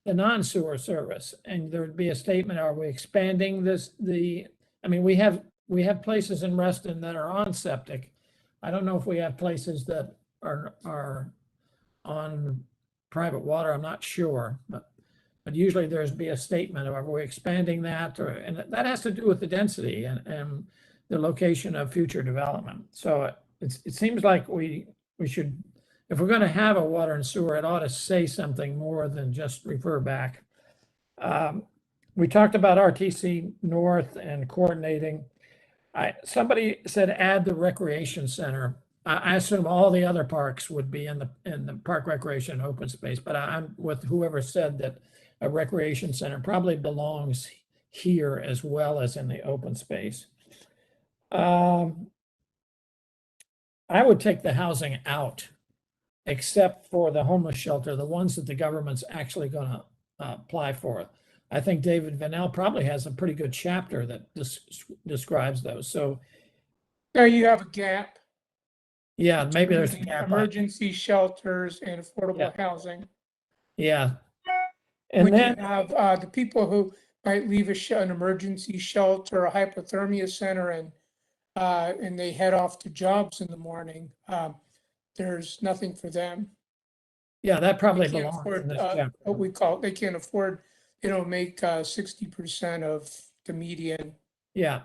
non-sewer service? And there'd be a statement, are we expanding this, I mean, we have places in Reston that are on septic. I don't know if we have places that are on private water, I'm not sure, but usually there's be a statement of, are we expanding that? And that has to do with the density and the location of future development. So it seems like we should, if we're going to have a water and sewer, it ought to say something more than just refer back. We talked about RTC North and coordinating. Somebody said add the recreation center. I assume all the other parks would be in the park recreation open space, but I'm with whoever said that a recreation center probably belongs here as well as in the open space. I would take the housing out, except for the homeless shelter, the ones that the government's actually going to apply for. I think David Vanell probably has a pretty good chapter that describes those. So there you have a gap. Yeah, maybe there's a gap. Emergency shelters and affordable housing. Yeah. And When then you have the people who might leave an emergency shelter, a hypothermia center, and they head off to jobs in the morning, there's nothing for them. Yeah, that probably They can't belongs afford, in this chapter. what we call, they can't afford, they don't make 60% of the median Yeah.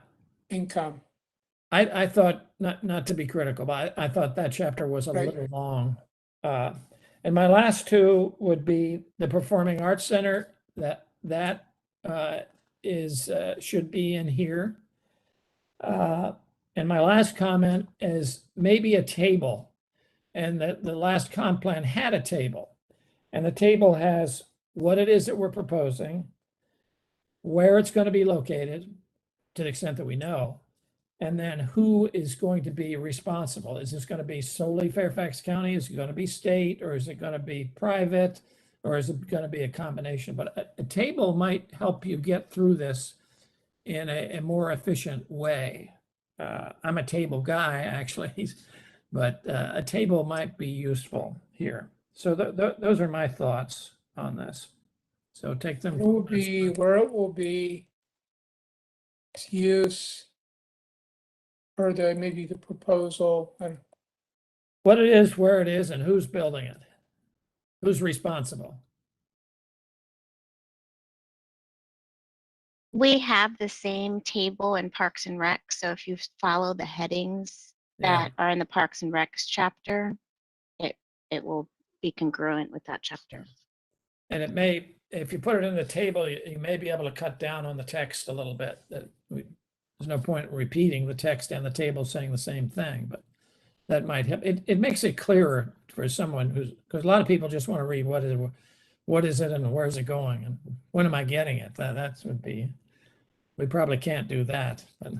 income. I thought, not to be critical, but I thought that chapter was a Right. little long. And my last two would be the Performing Arts Center, that should be in here. And my last comment is maybe a table. And the last comp plan had a table. And the table has what it is that we're proposing, where it's going to be located, to the extent that we know, and then who is going to be responsible. Is this going to be solely Fairfax County? Is it going to be state, or is it going to be private, or is it going to be a combination? But a table might help you get through this in a more efficient way. I'm a table guy, actually, but a table might be useful here. So those are my thoughts on this. So take them. It will be where it will be, its use, or maybe the proposal, and What it is, where it is, and who's building it. Who's responsible? We have the same table in Parks and Rec. So if you follow the headings that are in the Parks and Recs chapter, it will be congruent with that chapter. And it may, if you put it in the table, you may be able to cut down on the text a little bit. There's no point in repeating the text and the table saying the same thing, but that might help. It makes it clearer for someone because a lot of people just want to read what is it and where's it going and when am I getting it? That would be, we probably can't do that. But.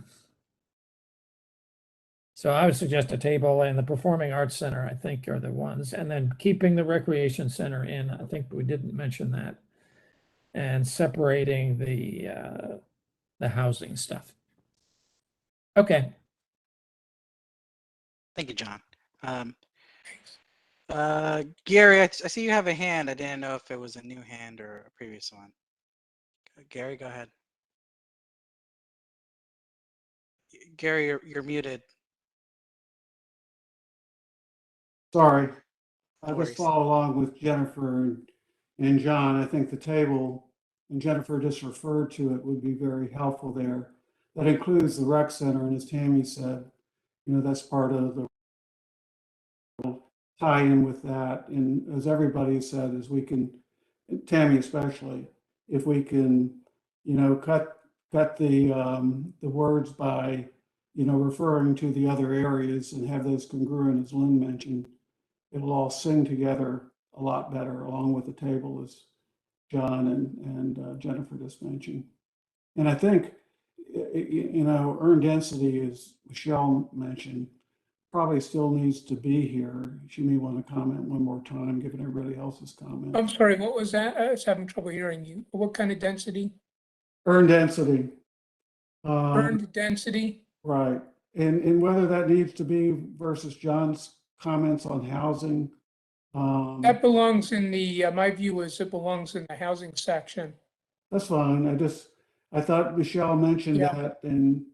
So I would suggest a table, and the Performing Arts Center, I think, are the ones, and then keeping the Recreation Center in. I think we didn't mention that, and separating the housing stuff. Okay. Thank you, John. Gary, I see you have a hand. I didn't know if it was a new hand or a previous one. Gary, go ahead. Gary, you're muted. Sorry, No I'll worries. just follow along with Jennifer and John. I think the table, and Jennifer just referred to it, would be very helpful there. That includes the rec center, and as Tammy said, that's part of the tie in with that. And as everybody said, is we can, Tammy especially, if we can, cut the words by, referring to the other areas and have those congruent, as Lynn mentioned, it will all sing together a lot better, along with the table, as John and Jennifer just mentioned. And I think, earned density, as Michelle mentioned, probably still needs to be here. She may want to comment one more time, given everybody else's comments. I'm sorry, what was that? I was having trouble hearing you. What kind of density? Earn density. Earned density? Right. And whether that needs to be versus John's comments on housing. That belongs in the, my view is it belongs in the housing section. That's fine. I thought Michelle mentioned Yeah. that, and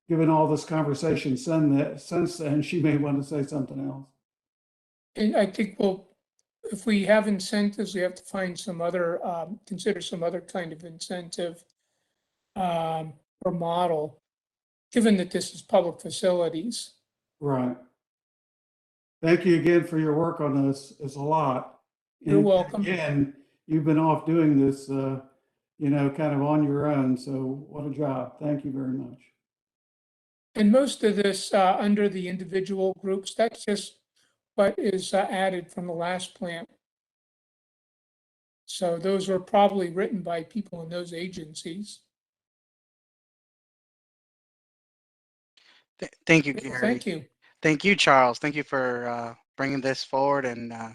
given all this conversation since then, she may want to say something else. And I think if we have incentives, we have to find some other, consider some other kind of incentive or model, given that this is public facilities. Right. Thank you again for your work on this. It's a lot. You're And welcome. again, you've been off doing this, kind of on your own. So what a job. Thank you very much. And most of this under the individual groups, that's just what is added from the last plan. So those were probably written by people in those agencies. Thank you, Gary. Thank you. Thank you, Charles. Thank you for bringing this forward. And I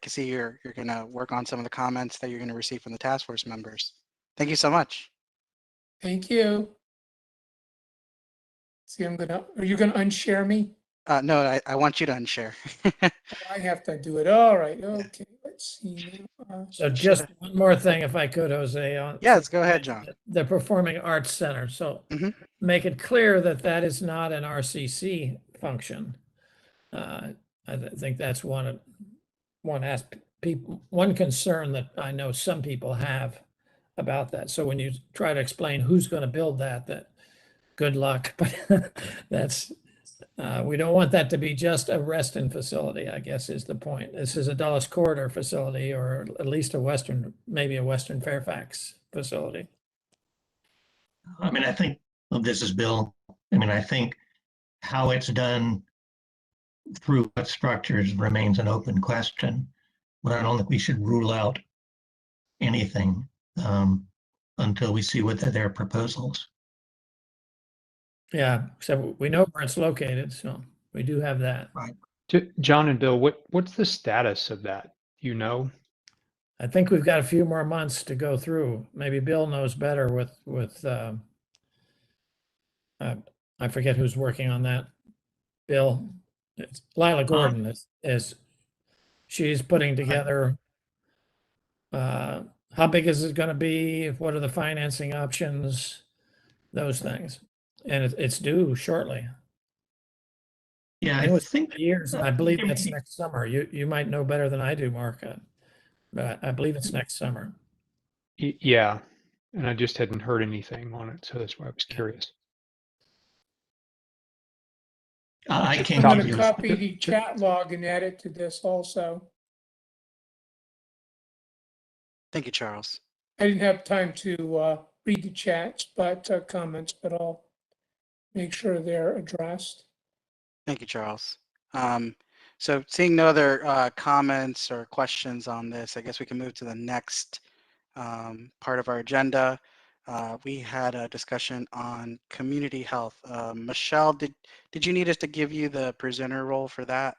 can see you're going to work on some of the comments that you're going to receive from the task force members. Thank you so much. Thank you. See, are you gonna unshare me? No, I want you to unshare. I have to do it. All right. Okay. Let's see. So just one more thing, if I could, Jose. Yes, go ahead, John. The Performing Arts Center. So make it clear that that is not an RCC function. I think that's one concern that I know some people have about that. So when you try to explain who's going to build that good luck. But that's we don't want that to be just a Reston facility, I guess is the point. This is a Dulles Corridor facility, or at least maybe a Western Fairfax facility. I mean, I think, well, this is Bill. I mean, I think how it's done through what structures remains an open question, but I don't think we should rule out anything until we see what their proposals. Yeah, so we know where it's located, so we do have that. Right. John and Bill, what's the status of that? You know? I think we've got a few more months to go through. Maybe Bill knows better with I forget who's working on that. Bill, it's Lila Gordon is she's putting together how big is it going to be? What are the financing options? Those things. And it's due shortly. Yeah, I think 3 years. I believe that's next summer. You might know better than I do, Mark. But I believe it's next summer. Yeah, and I just hadn't heard anything on it, so that's why I was curious. I I'm going to copy the chat log and add it to this also. Thank you, Charles. I didn't have time to read the chats, but comments, but I'll make sure they're addressed. Thank you, Charles. So seeing no other comments or questions on this, I guess we can move to the next part of our agenda. We had a discussion on community health. Michelle, did you need us to give you the presenter role for that?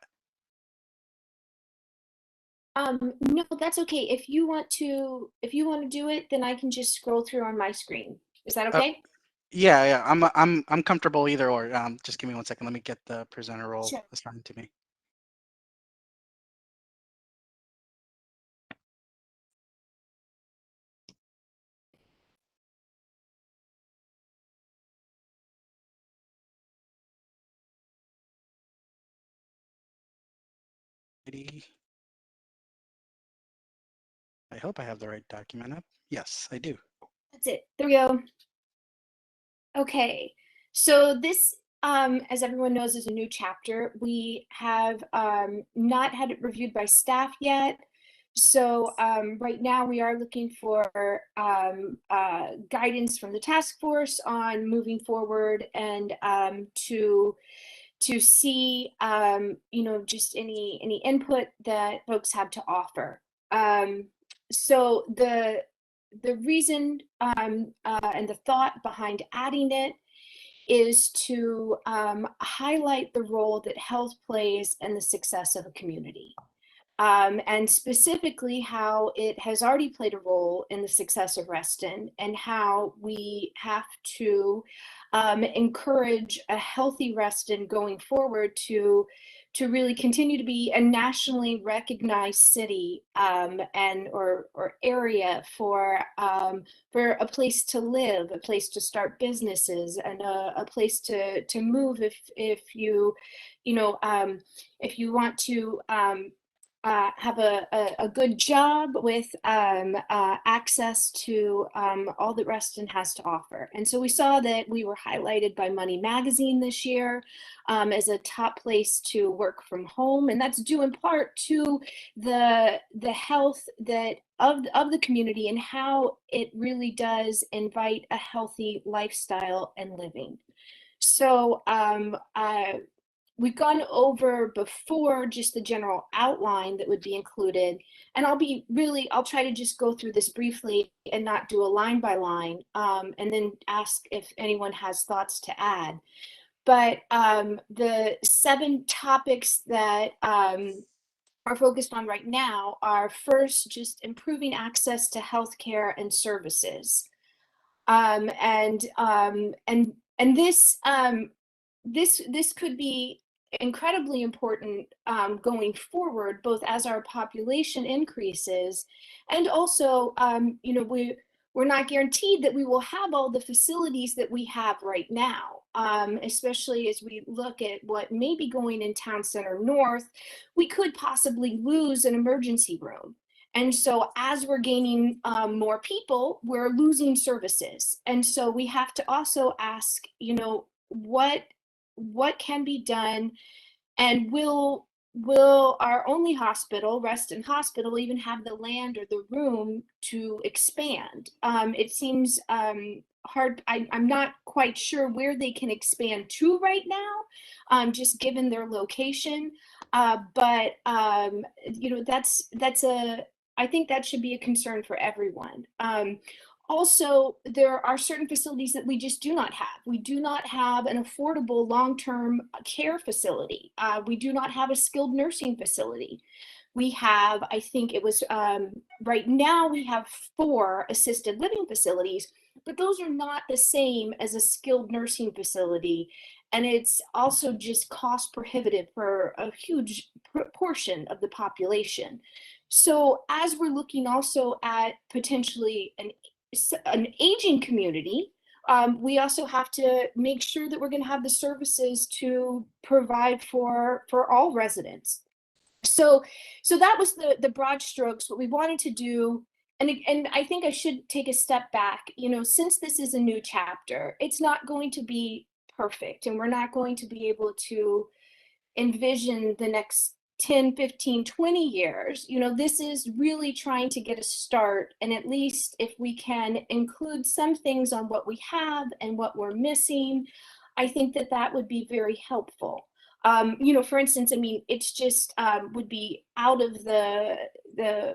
No, that's okay. If you want to do it, then I can just scroll through on my screen. Is that okay? Yeah, I'm comfortable either or. Just give me 1 second. Let me get the presenter role assigned to me. I hope I have the right document up. Yes, I do. That's it. There we go. Okay, so this, as everyone knows, is a new chapter. We have not had it reviewed by staff yet. So right now we are looking for guidance from the task force on moving forward and to see, just any input that folks have to offer. So the reason and the thought behind adding it is to highlight the role that health plays in the success of a community. And specifically how it has already played a role in the success of Reston, and how we have to encourage a healthy Reston going forward to really continue to be a nationally recognized city and or area for a place to live, a place to start businesses, and a place to move if you want to have a good job with access to all that Reston has to offer. And so we saw that we were highlighted by Money Magazine this year as a top place to work from home. And that's due in part to the health that of the community and how it really does invite a healthy lifestyle and living. So we've gone over before just the general outline that would be included, and I'll try to just go through this briefly and not do a line by line, and then ask if anyone has thoughts to add. But the 7 topics that are focused on right now are, first, just improving access to healthcare and services, and this could be incredibly important going forward, both as our population increases, and also, we're not guaranteed that we will have all the facilities that we have right now, especially as we look at what may be going in Town Center North. We could possibly lose an emergency room. And so as we're gaining more people, we're losing services. And so we have to also ask, what can be done, and will our only hospital, Reston Hospital, even have the land or the room to expand? It seems hard. I'm not quite sure where they can expand to right now, just given their location. But I think that should be a concern for everyone. Also, there are certain facilities that we just do not have. We do not have an affordable long-term care facility. We do not have a skilled nursing facility. We have, I think it was, right now we have 4 assisted living facilities, but those are not the same as a skilled nursing facility. And it's also just cost prohibitive for a huge portion of the population. So as we're looking also at potentially an aging community, we also have to make sure that we're going to have the services to provide for all residents. So that was the broad strokes, what we wanted to do. And I think I should take a step back. Since this is a new chapter, it's not going to be perfect, and we're not going to be able to envision the next 10, 15, 20 years. This is really trying to get a start, and at least if we can include some things on what we have and what we're missing, I think that would be very helpful. For instance, it's just would be out of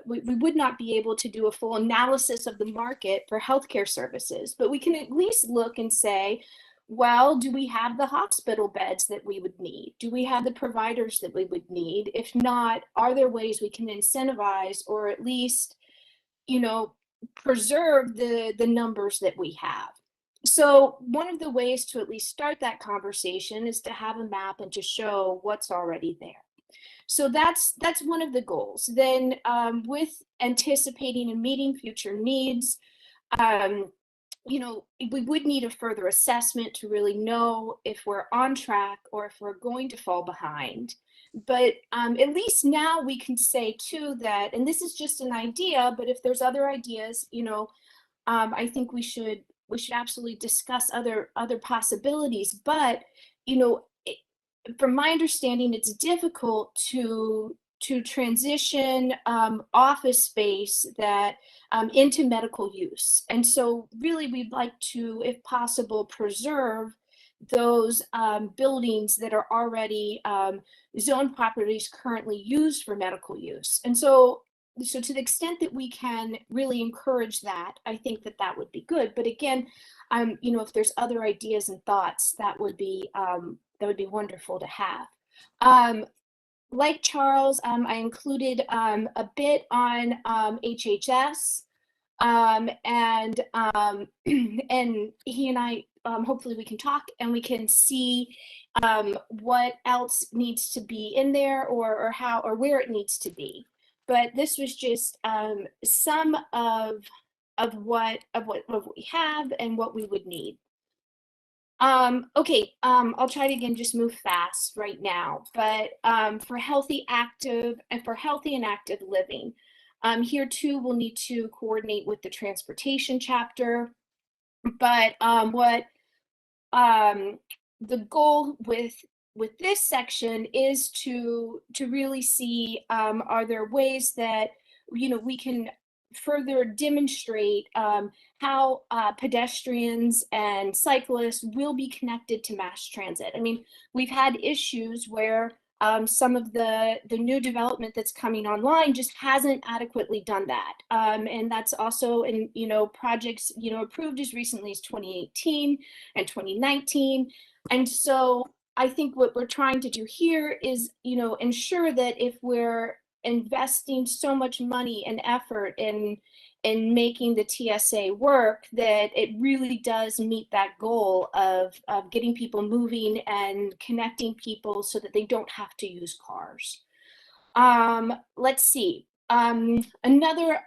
we would not be able to do a full analysis of the market for healthcare services, but we can at least look and say, well, do we have the hospital beds that we would need? Do we have the providers that we would need? If not, are there ways we can incentivize, or at least, preserve the numbers that we have? So one of the ways to at least start that conversation is to have a map and to show what's already there. So that's one of the goals. Then with anticipating and meeting future needs, we would need a further assessment to really know if we're on track or if we're going to fall behind. But at least now we can say too that, and this is just an idea, but if there's other ideas, I think we should absolutely discuss other possibilities. But from my understanding, it's difficult to transition office space that into medical use. And so really we'd like to, if possible, preserve those buildings that are already zone properties currently used for medical use. And so so to the extent that we can really encourage that, I think that that would be good. But again, you know, if there's other ideas and thoughts, that would be wonderful to have. Like Charles, I included a bit on HHS, and and he and I, hopefully we can talk and we can see what else needs to be in there, or how or where it needs to be. But this was just some of what we have and what we would need. Okay, I'll try to again just move fast right now, but for healthy and active living, here too we'll need to coordinate with the transportation chapter. But what the goal with this section is to really see, are there ways that, you know, we can further demonstrate how pedestrians and cyclists will be connected to mass transit. I mean, we've had issues where some of the new development that's coming online just hasn't adequately done that. And that's also in, you know, projects, you know, approved as recently as 2018 and 2019. And so I think what we're trying to do here is, you know, ensure that if we're investing so much money and effort in making the TSA work, that it really does meet that goal of getting people moving and connecting people so that they don't have to use cars. Let's see. Another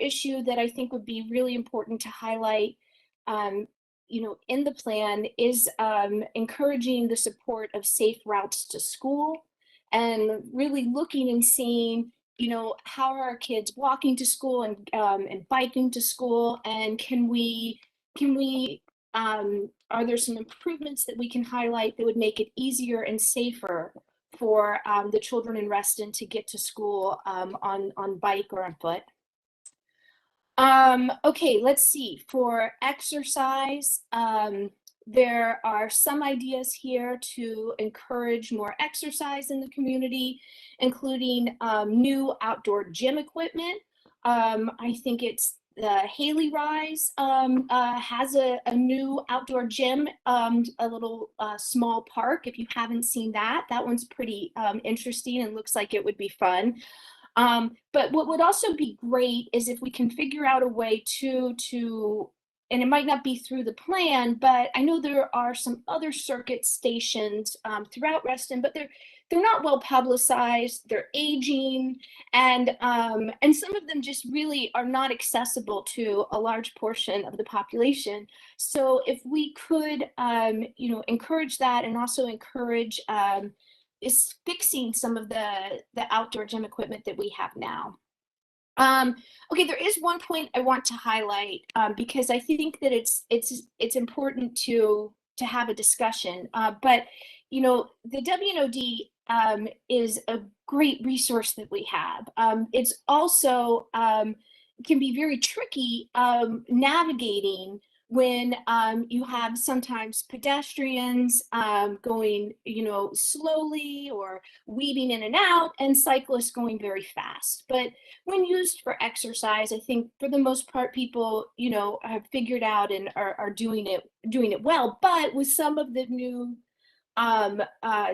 issue that I think would be really important to highlight, you know, in the plan is encouraging the support of safe routes to school, and really looking and seeing, you know, how are our kids walking to school and biking to school, and can we are there some improvements that we can highlight that would make it easier and safer for the children in Reston to get to school on bike or on foot? Okay, let's see. For exercise, there are some ideas here to encourage more exercise in the community, including new outdoor gym equipment. I think it's the Haley Rise has a new outdoor gym, a little small park. If you haven't seen that, that one's pretty interesting and looks like it would be fun. But what would also be great is if we can figure out a way to, and it might not be through the plan, but I know there are some other circuit stations throughout Reston, but they're not well publicized, they're aging, and some of them just really are not accessible to a large portion of the population. So if we could, you know, encourage that, and also encourage is fixing some of the outdoor gym equipment that we have now. Okay, there is one point I want to highlight because I think that it's important to have a discussion. But you know, the WNOD is a great resource that we have. It's also can be very tricky navigating when you have sometimes pedestrians going, you know, slowly or weaving in and out, and cyclists going very fast. But when used for exercise, I think for the most part, people, you know, have figured out and are doing it well. But with some of the new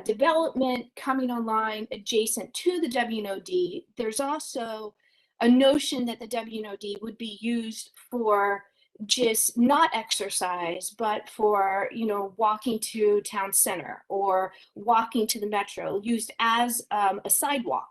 development coming online adjacent to the WNOD, there's also a notion that the WNOD would be used for just not exercise, but for, you know, walking to town center or walking to the metro, used as a sidewalk.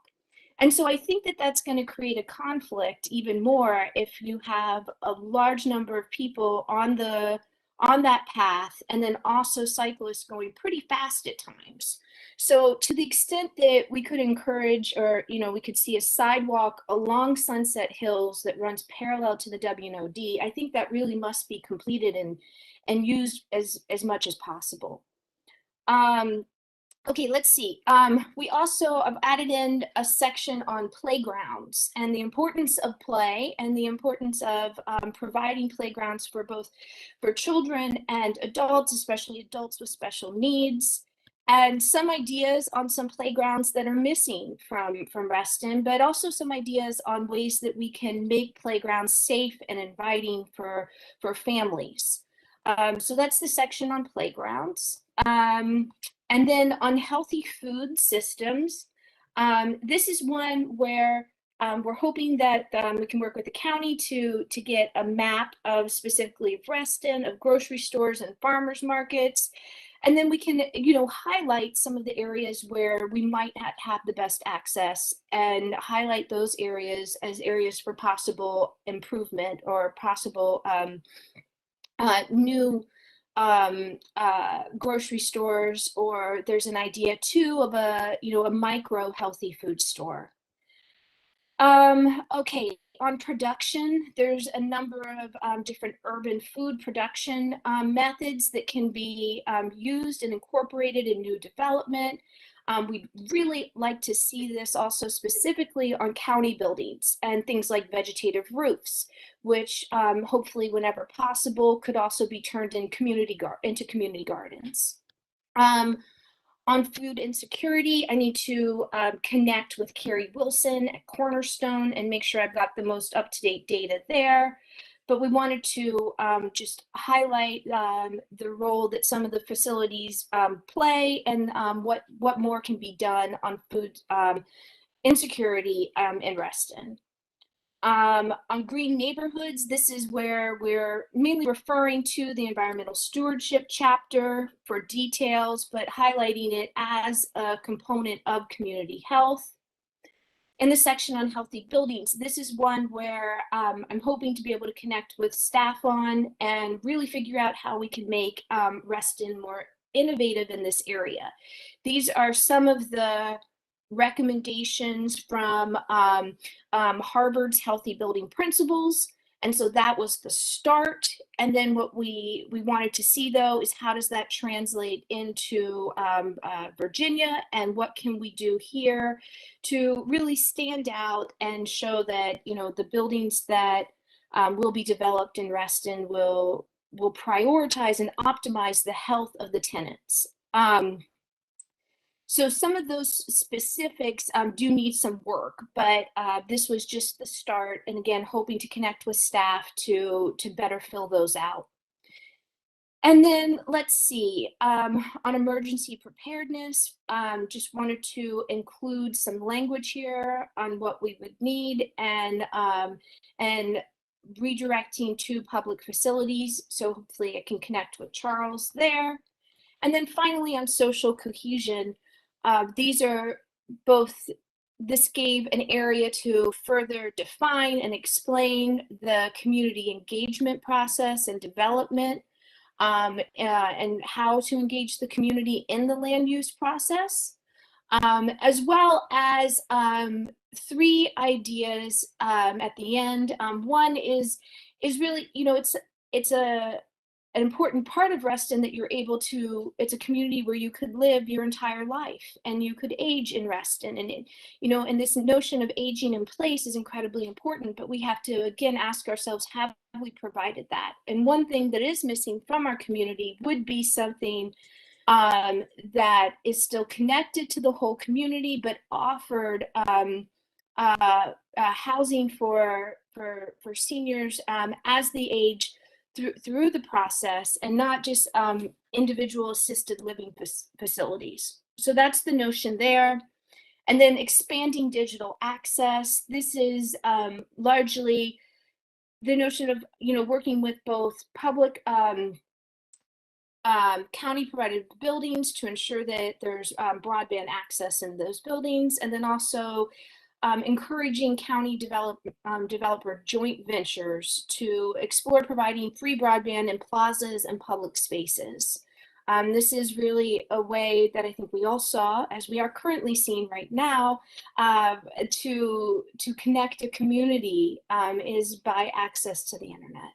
And so I think that that's going to create a conflict even more if you have a large number of people on that path, and then also cyclists going pretty fast at times. So to the extent that we could encourage, or, you know, we could see a sidewalk along Sunset Hills that runs parallel to the WNOD, I think that really must be completed and used as much as possible. Okay, let's see. We also have added in a section on playgrounds and the importance of play, and the importance of providing playgrounds for both for children and adults, especially adults with special needs. and some ideas on some playgrounds that are missing from Reston, but also some ideas on ways that we can make playgrounds safe and inviting for families. So that's the section on playgrounds. And then on healthy food systems, this is one where we're hoping that we can work with the county to get a map of specifically of Reston, of grocery stores and farmers markets. And then we can, highlight some of the areas where we might not have the best access and highlight those areas as areas for possible improvement or possible new grocery stores, or there's an idea too of a micro healthy food store. Okay, on production, there's a number of different urban food production methods that can be used and incorporated in new development. We'd really like to see this also specifically on county buildings and things like vegetative roofs, which hopefully whenever possible could also be turned into community gardens. On food insecurity, I need to connect with Carrie Wilson at Cornerstone and make sure I've got the most up-to-date data there. But we wanted to just highlight the role that some of the facilities play and what more can be done on food insecurity in Reston. On green neighborhoods, this is where we're mainly referring to the environmental stewardship chapter for details, but highlighting it as a component of community health. In the section on healthy buildings, this is one where I'm hoping to be able to connect with staff on and really figure out how we can make Reston more innovative in this area. These are some of the recommendations from Harvard's Healthy Building Principles. And so that was the start. And then what we wanted to see, though, is how does that translate into Virginia, and what can we do here to really stand out and show that, the buildings that will be developed in Reston will prioritize and optimize the health of the tenants. So some of those specifics do need some work, but this was just the start. And again, hoping to connect with staff to better fill those out. And then let's see, on emergency preparedness, just wanted to include some language here on what we would need and redirecting to public facilities. So hopefully I can connect with Charles there. And then finally on social cohesion, these are both, this gave an area to further define and explain the community engagement process and development, and how to engage the community in the land use process, as well as 3 ideas at the end. One is really, it's an important part of Reston that you're able to, it's a community where you could live your entire life and you could age in Reston. And, and this notion of aging in place is incredibly important, but we have to, again, ask ourselves, have we provided that? And one thing that is missing from our community would be something that is still connected to the whole community, but offered housing for seniors as they age through the process, and not just individual assisted living facilities. So that's the notion there. And then expanding digital access. This is largely the notion of, working with both public county provided buildings to ensure that there's broadband access in those buildings, and then also encouraging county developer joint ventures to explore providing free broadband in plazas and public spaces. This is really a way that I think we all saw, as we are currently seeing right now, to connect a community is by access to the internet.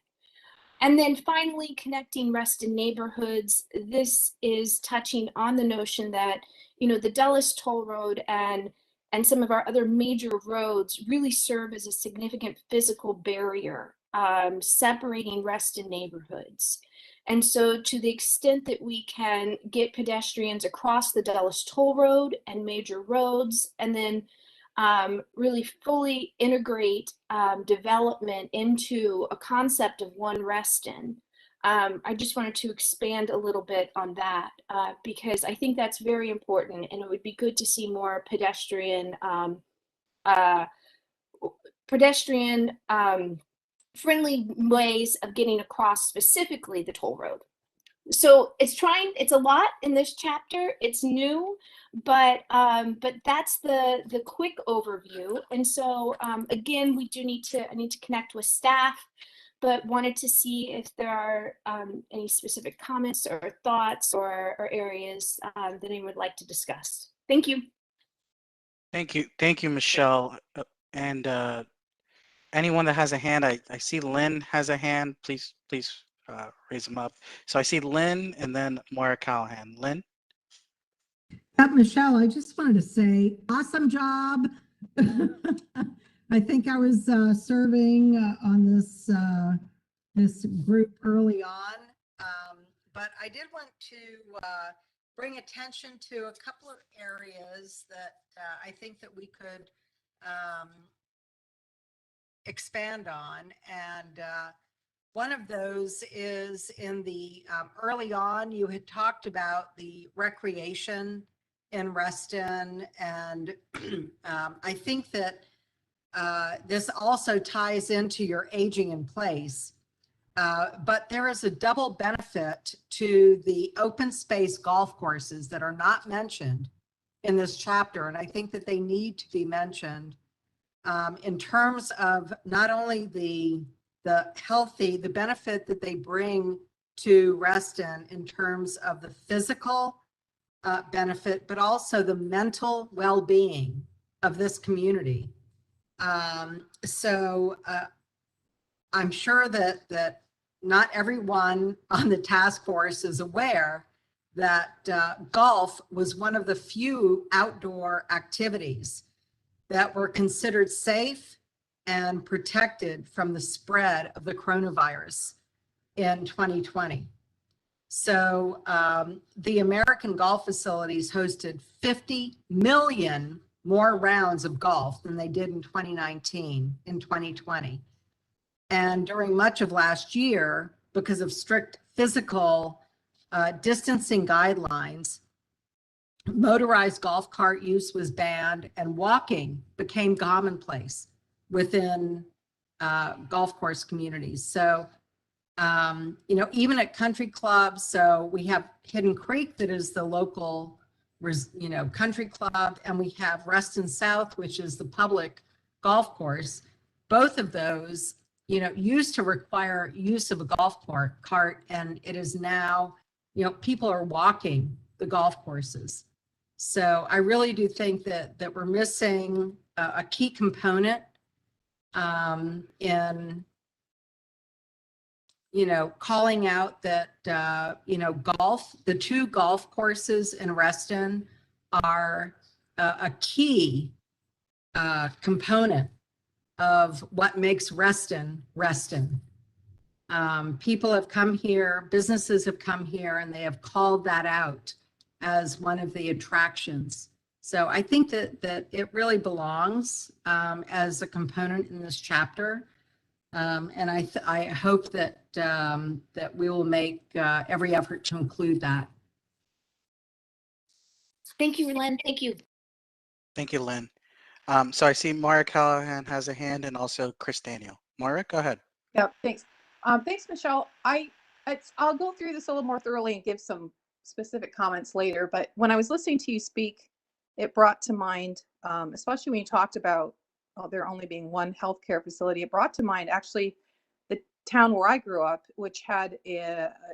And then finally, connecting Reston neighborhoods. This is touching on the notion that, the Dulles Toll Road and some of our other major roads really serve as a significant physical barrier separating Reston neighborhoods. And so to the extent that we can get pedestrians across the Dulles Toll Road and major roads, and then really fully integrate development into a concept of one Reston. I just wanted to expand a little bit on that because I think that's very important, and it would be good to see more pedestrian friendly ways of getting across, specifically the toll road. So it's a lot in this chapter. It's new, but that's the quick overview. And so again, I need to connect with staff, but wanted to see if there are any specific comments or thoughts or areas that anyone would like to discuss. Thank you. Thank you, Michelle. And anyone that has a hand, I see Lynn has a hand. Please raise them up. So I see Lynn and then Maura Callahan. Lynn? Michelle, I just wanted to say, awesome job. I think I was serving on this group early on, but I did want to bring attention to a couple of areas that I think that we could expand on. And one of those is in the early on, you had talked about the recreation in Reston. And I think that this also ties into your aging in place. But there is a double benefit to the open space golf courses that are not mentioned in this chapter. And I think that they need to be mentioned in terms of not only the benefit that they bring to Reston in terms of the physical benefit, but also the mental well-being of this community. So I'm sure that not everyone on the task force is aware that golf was one of the few outdoor activities that were considered safe and protected from the spread of the coronavirus in 2020. So the American golf facilities hosted 50 million more rounds of golf than they did in 2019, in 2020. And during much of last year, because of strict physical distancing guidelines, motorized golf cart use was banned and walking became commonplace within golf course communities. So, even at country clubs, so we have Hidden Creek that is the local, country club, and we have Reston South, which is the public golf course. Both of those, used to require use of a golf cart, and it is now, people are walking the golf courses. So I really do think that we're missing a key component in, calling out that, golf, the two golf courses in Reston are a key component of what makes Reston. People have come here, businesses have come here, and they have called that out as one of the attractions. So I think that it really belongs as a component in this chapter. And I hope that we will make every effort to include that. Thank you, Lynn. Thank you. Thank you, Lynn. So I see Maura Callahan has a hand, and also Chris Daniel. Maura, go ahead. Yeah, thanks. Thanks, Michelle. I'll go through this a little more thoroughly and give some specific comments later. But when I was listening to you speak, it brought to mind, especially when you talked about there only being one healthcare facility, it brought to mind actually the town where I grew up, which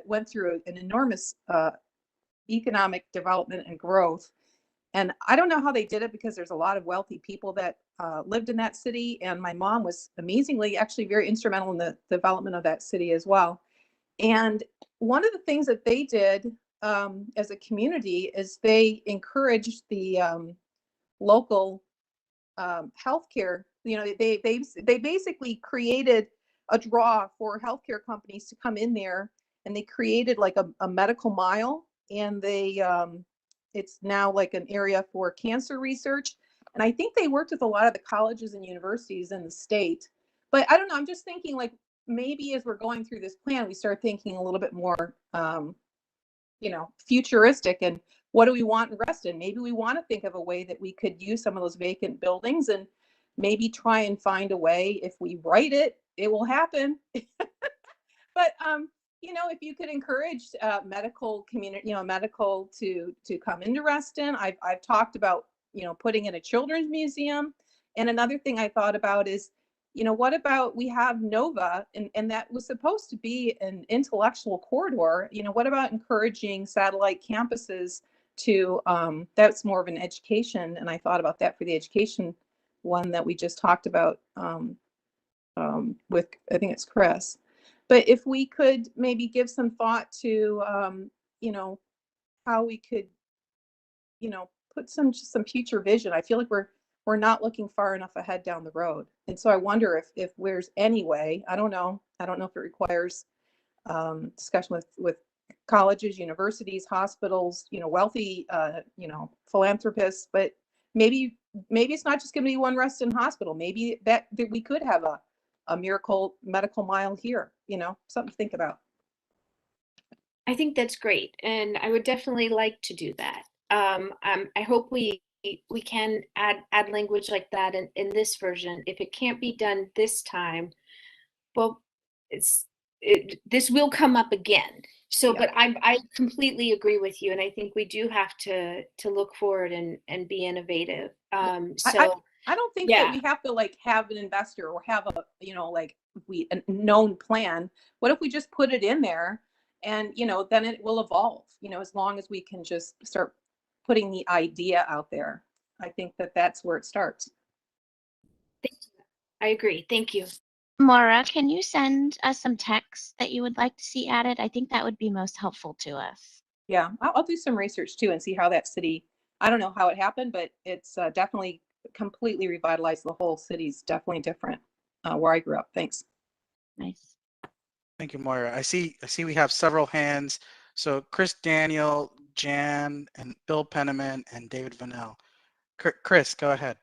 went through an enormous economic development and growth. And I don't know how they did it, because there's a lot of wealthy people that lived in that city. And my mom was amazingly actually very instrumental in the development of that city as well. And one of the things that they did as a community is they encouraged the local healthcare. They basically created a draw for healthcare companies to come in there and they created like a medical mile, and they it's now like an area for cancer research. And I think they worked with a lot of the colleges and universities in the state. But I don't know, I'm just thinking like maybe as we're going through this plan, we start thinking a little bit more, futuristic, and what do we want in Reston? Maybe we want to think of a way that we could use some of those vacant buildings and maybe try and find a way, if we write it, it will happen. But if you could encourage medical community, medical to come into Reston. I've talked about, putting in a children's museum. And another thing I thought about is, what about, we have Nova, and that was supposed to be an intellectual corridor. What about encouraging satellite campuses to, that's more of an education. And I thought about that for the education one that we just talked about with, I think it's Chris. But if we could maybe give some thought to, how we could, put some future vision. I feel like we're not looking far enough ahead down the road. And so I wonder if there's any way, I don't know if it requires discussion with colleges, universities, hospitals, wealthy, philanthropists, but maybe it's not just going to be one Reston hospital. Maybe that we could have a miracle medical mile here, something to think about. I think that's great, and I would definitely like to do that. I hope we can add language like that in this version. If it can't be done this time, well, this will come up again. So, but I completely agree with you, and I think we do have to look forward and be innovative. I don't think that we have to like have an investor or have a a known plan. What if we just put it in there, and then it will evolve. As long as we can just start putting the idea out there. I think that's where it starts. I agree. Thank you. Maura, can you send us some text that you would like to see added? I think that would be most helpful to us. Yeah, I'll do some research too and see how that city, I don't know how it happened, but it's definitely completely revitalized. The whole city's definitely different where I grew up. Thanks. Nice. Thank you, Moira. I see we have several hands. So Chris Daniel, Jan, and Bill Penniman, and David Vanel. Chris, go ahead.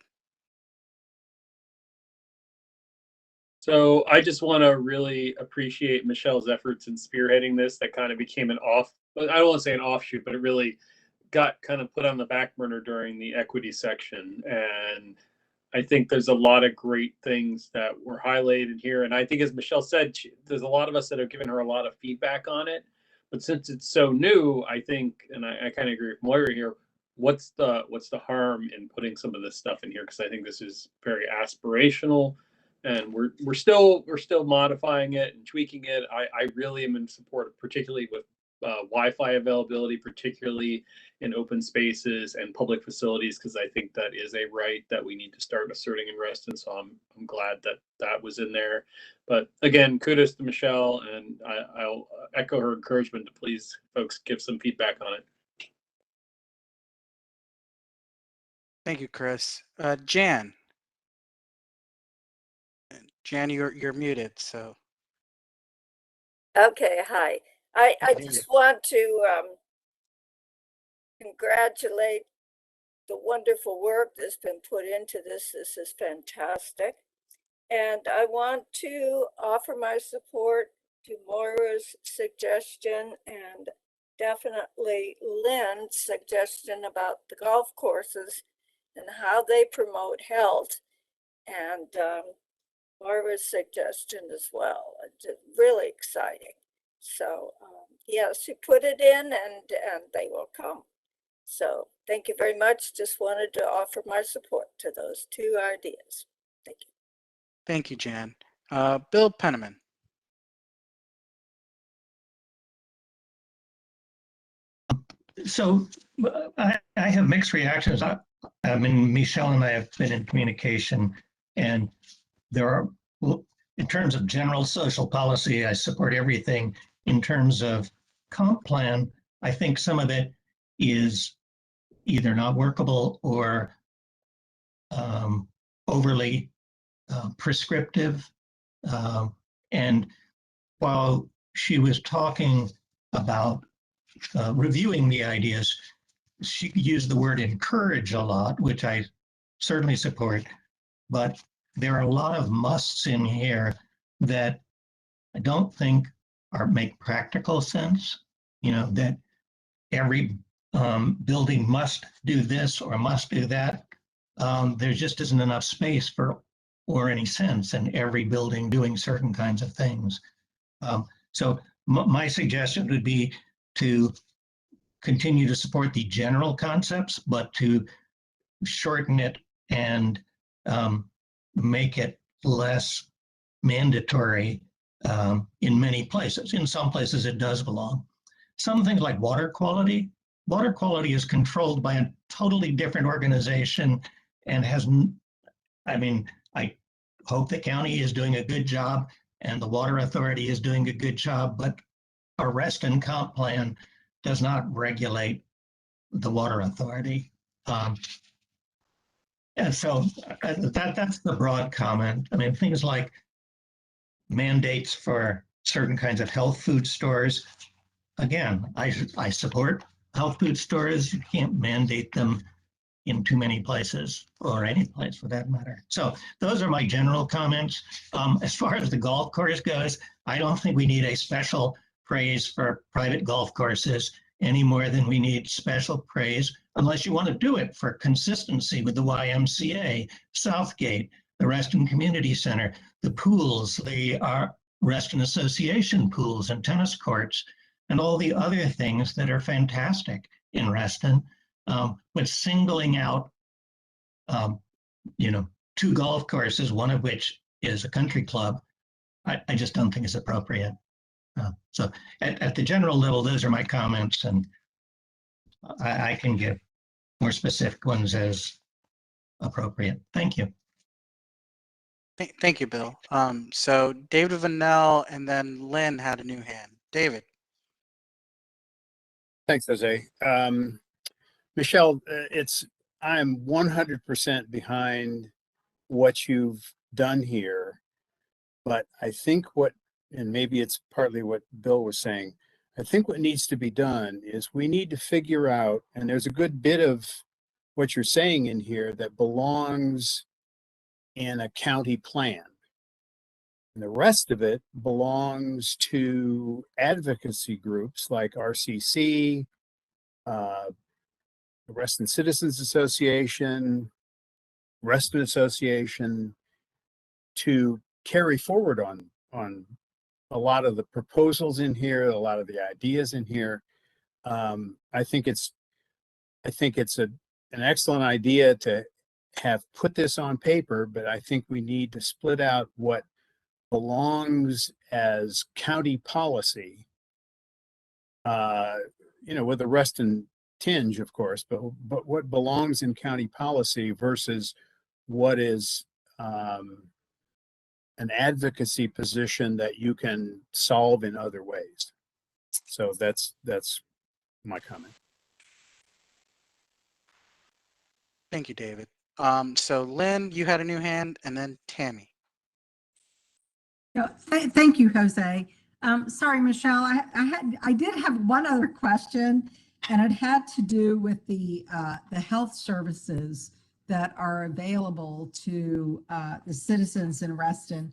So I just want to really appreciate Michelle's efforts in spearheading this. That kind of became I don't want to say an offshoot, but it really got kind of put on the back burner during the equity section. And I think there's a lot of great things that were highlighted here. And I think, as Michelle said, there's a lot of us that have given her a lot of feedback on it. But since it's so new, I think, and I kind of agree with Moira here, what's the harm in putting some of this stuff in here? Because I think this is very aspirational, and we're still modifying it and tweaking it. I really am in support, particularly with Wi-Fi availability, particularly in open spaces and public facilities, because I think that is a right that we need to start asserting in Reston. So I'm glad that was in there. But again, kudos to Michelle, and I'll echo her encouragement to please, folks, give some feedback on it. Thank you, Chris. Jan. Jan, you're muted, so. Okay, hi. I just want to congratulate the wonderful work that's been put into this. This is fantastic. And I want to offer my support to Moira's suggestion, and definitely Lynn's suggestion about the golf courses and how they promote health, and Moira's suggestion as well. It's really exciting. So yes, you put it in and they will come. So thank you very much. Just wanted to offer my support to those two ideas. Thank you. Thank you, Jan. Bill Penniman. So I have mixed reactions. I mean, Michelle and I have been in communication, and there are, in terms of general social policy, I support everything. In terms of comp plan, I think some of it is either not workable or overly prescriptive. And while she was talking about reviewing the ideas, she used the word encourage a lot, which I certainly support, but there are a lot of musts in here that I don't think make practical sense. You know, that every building must do this or must do that. There just isn't enough space or any sense in every building doing certain kinds of things. So my suggestion would be to continue to support the general concepts, but to shorten it and make it less mandatory in many places. In some places it does belong. Some things like water quality is controlled by a totally different organization and I hope the county is doing a good job and the water authority is doing a good job, but a Reston comp plan does not regulate the water authority. And so that's the broad comment. I mean, things like mandates for certain kinds of health food stores. Again, I support health food stores. You can't mandate them in too many places, or any place for that matter. So those are my general comments. As far as the golf course goes, I don't think we need a special praise for private golf courses any more than we need special praise, unless you want to do it for consistency with the YMCA, Southgate, the Reston Community Center, the pools, the Reston Association pools and tennis courts, and all the other things that are fantastic in Reston. But singling out, two golf courses, one of which is a country club, I just don't think is appropriate. So at the general level, those are my comments, and I can give more specific ones as appropriate. Thank you. Thank you, Bill. So David Vanell and then Lynn had a new hand. David. Thanks, Jose. Michelle, I'm 100% behind what you've done here, but I think and maybe it's partly what Bill was saying, I think what needs to be done is we need to figure out, and there's a good bit of what you're saying in here that belongs in a county plan. And the rest of it belongs to advocacy groups like RCC, the Reston Citizens Association, Reston Association, to carry forward on a lot of the proposals in here, a lot of the ideas in here. I think it's an excellent idea to have put this on paper, but I think we need to split out what belongs as county policy, with a Reston tinge, of course, but what belongs in county policy versus what is an advocacy position that you can solve in other ways. So that's my comment. Thank you, David. So Lynn, you had a new hand, and then Tammy. Thank you, Jose. Sorry, Michelle, I did have one other question, and it had to do with the health services that are available to the citizens in Reston.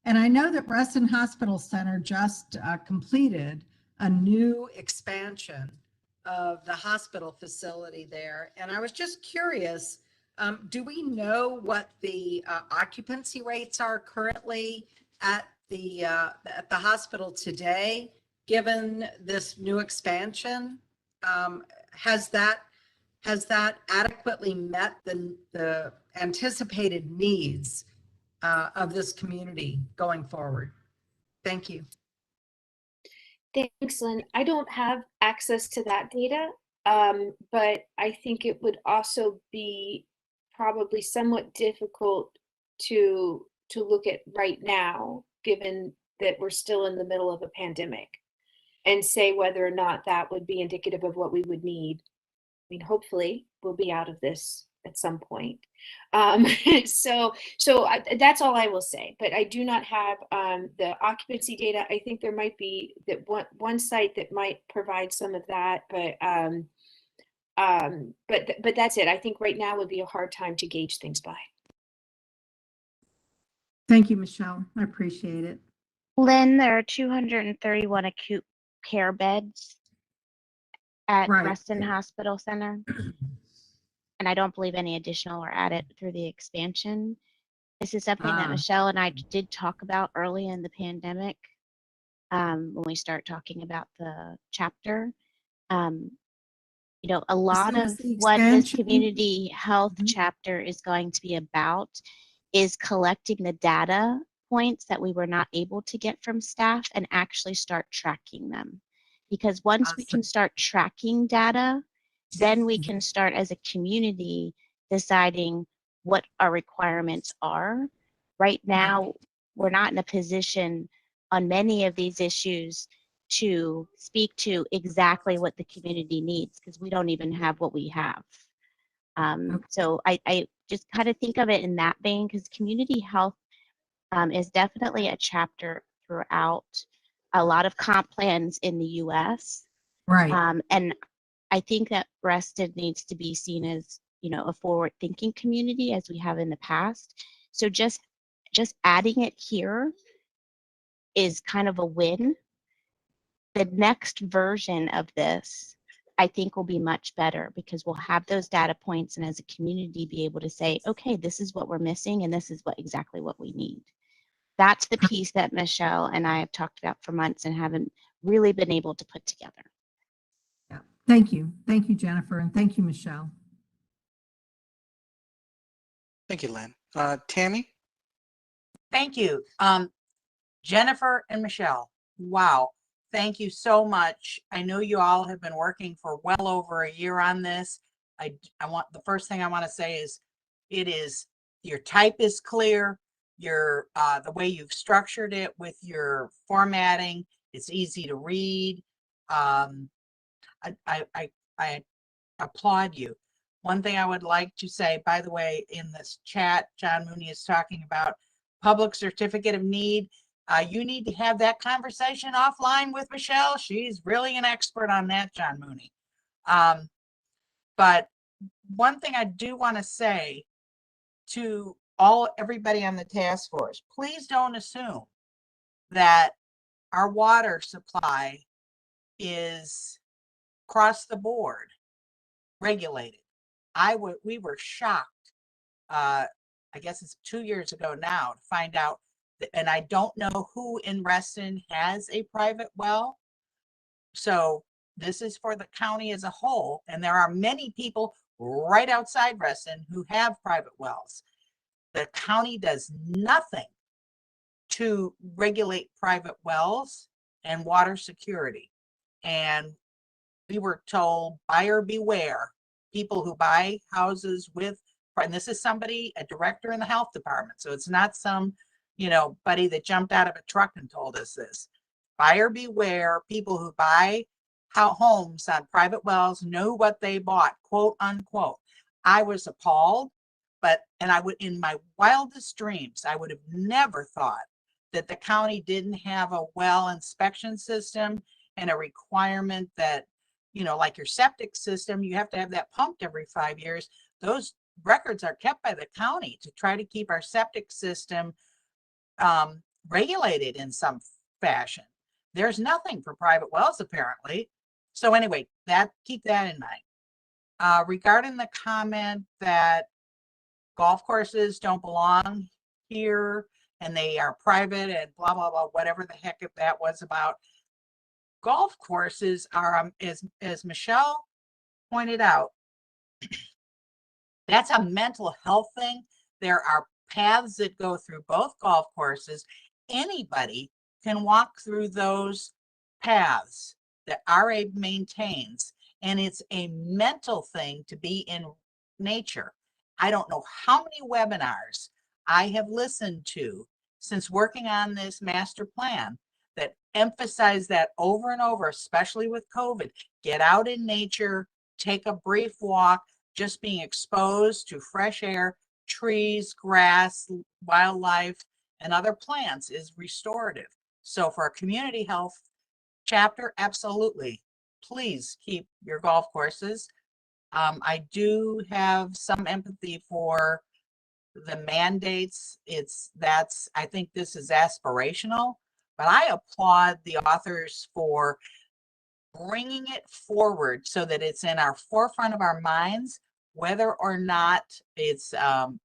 And I know that Reston Hospital Center just completed a new expansion of the hospital facility there. And I was just curious, do we know what the occupancy rates are currently at the hospital today, given this new expansion? Has that adequately met the anticipated needs of this community going forward? Thank you. Thanks, Lynn. I don't have access to that data, but I think it would also be probably somewhat difficult to look at right now, given that we're still in the middle of a pandemic, and say whether or not that would be indicative of what we would need. I mean, hopefully we'll be out of this at some point. So that's all I will say, but I do not have the occupancy data. I think there might be that one site that might provide some of that, but that's it. I think right now would be a hard time to gauge things by. Thank you, Michelle. I appreciate it. Lynn, there are 231 acute care beds at Right. Reston Hospital Center. And I don't believe any additional were added through the expansion. This is something that Michelle and I did talk about early in the pandemic when we start talking about the chapter. You know, a lot of what this community health chapter is going to be about is collecting the data points that we were not able to get from staff and actually start tracking them. Because once we can start tracking data, then we can start as a community deciding what our requirements are. Right now, we're not in a position on many of these issues to speak to exactly what the community needs because we don't even have what we have. So I just kind of think of it in that vein because community health is definitely a chapter throughout a lot of comp plans in the US. Right. And I think that Reston needs to be seen as, you know, a forward-thinking community as we have in the past. So just adding it here is kind of a win. The next version of this, I think, will be much better because we'll have those data points and as a community be able to say, okay, this is what we're missing and this is exactly what we need. That's the piece that Michelle and I have talked about for months and haven't really been able to put together. Yeah. Thank you. Thank you, Jennifer. And thank you, Michelle. Thank you, Lynn. Tammy? Thank you. Jennifer and Michelle, wow. Thank you so much. I know you all have been working for well over a year on this. I want the first thing I want to say is your type is clear. Your the way you've structured it with your formatting, it's easy to read. I applaud you. One thing I would like to say, by the way, in this chat, John Mooney is talking about public certificate of need. You need to have that conversation offline with Michelle. She's really an expert on that, John Mooney. But one thing I do want to say to everybody on the task force, please don't assume that our water supply is across the board regulated. We were shocked. I guess it's 2 years ago now to find out, and I don't know who in Reston has a private well. So this is for the county as a whole, and there are many people right outside Reston who have private wells. The county does nothing to regulate private wells and water security. And we were told, buyer beware. People who buy houses with, and this is somebody, a director in the health department. So it's not some, buddy that jumped out of a truck and told us this. Buyer beware. People who buy homes on private wells know what they bought, quote unquote. I was appalled, and I would, in my wildest dreams, I would have never thought that the county didn't have a well inspection system and a requirement that, like your septic system, you have to have that pumped every 5 years. Those records are kept by the county to try to keep our septic system regulated in some fashion. There's nothing for private wells, apparently. So anyway, keep that in mind. Regarding the comment that golf courses don't belong here and they are private and blah, blah, blah, whatever the heck that was about. Golf courses are, as Michelle pointed out, that's a mental health thing. There are paths that go through both golf courses. Anybody can walk through those paths that RA maintains, and it's a mental thing to be in nature. I don't know how many webinars I have listened to since working on this master plan that emphasize that over and over, especially with COVID. Get out in nature, take a brief walk, just being exposed to fresh air, trees, grass, wildlife, and other plants is restorative. So for a community health chapter, absolutely. Please keep your golf courses. I do have some empathy for the mandates. I think this is aspirational, but I applaud the authors for bringing it forward so that it's in our forefront of our minds, whether or not it's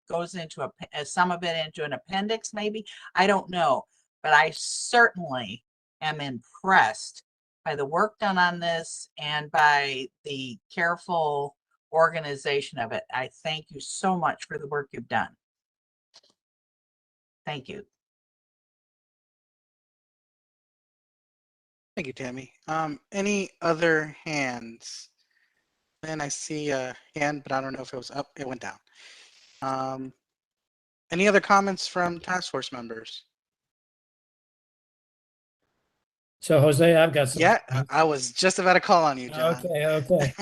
goes into some of it into an appendix, maybe, I don't know, but I certainly am impressed by the work done on this and by the careful organization of it. I thank you so much for the work you've done. Thank you. Thank you, Tammy. Any other hands? And I see a hand, but I don't know if it was up. It went down. Any other comments from task force members? So Jose, I've got some. Yeah, I was just about to call on you, John. Okay.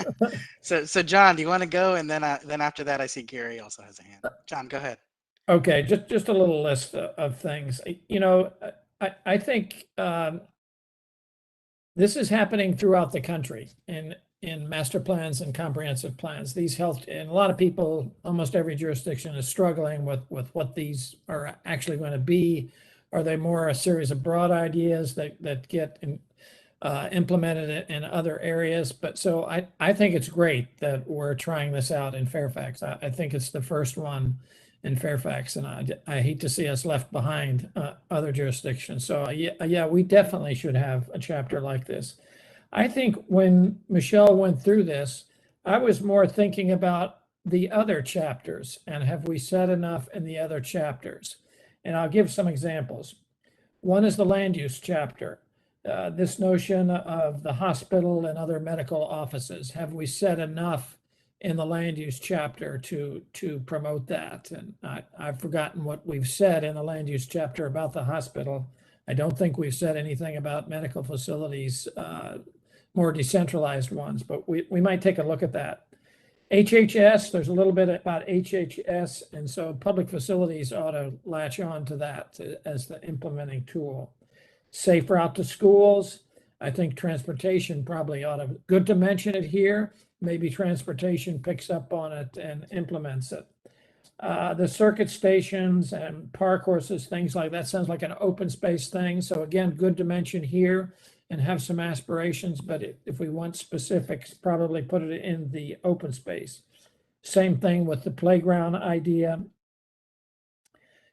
So John, do you want to go? And then after that, I see Gary also has a hand. John, go ahead. Okay, just a little list of things. I think this is happening throughout the country in master plans and comprehensive plans. These health, and a lot of people, almost every jurisdiction is struggling with what these are actually going to be. Are they more a series of broad ideas that get implemented in other areas? But so I think it's great that we're trying this out in Fairfax. I think it's the first one in Fairfax, and I hate to see us left behind other jurisdictions. So yeah, we definitely should have a chapter like this. I think when Michelle went through this, I was more thinking about the other chapters and have we said enough in the other chapters? And I'll give some examples. One is the land use chapter. This notion of the hospital and other medical offices. Have we said enough in the land use chapter to promote that? And I've forgotten what we've said in the land use chapter about the hospital. I don't think we've said anything about medical facilities, more decentralized ones, but we might take a look at that. HHS, there's a little bit about HHS, and so public facilities ought to latch on to that as the implementing tool. Safe route to schools, I think transportation probably ought to, good to mention it here, maybe transportation picks up on it and implements it. The circuit stations and park horses, things like that, sounds like an open space thing. So again, good to mention here and have some aspirations, but if we want specifics, probably put it in the open space. Same thing with the playground idea.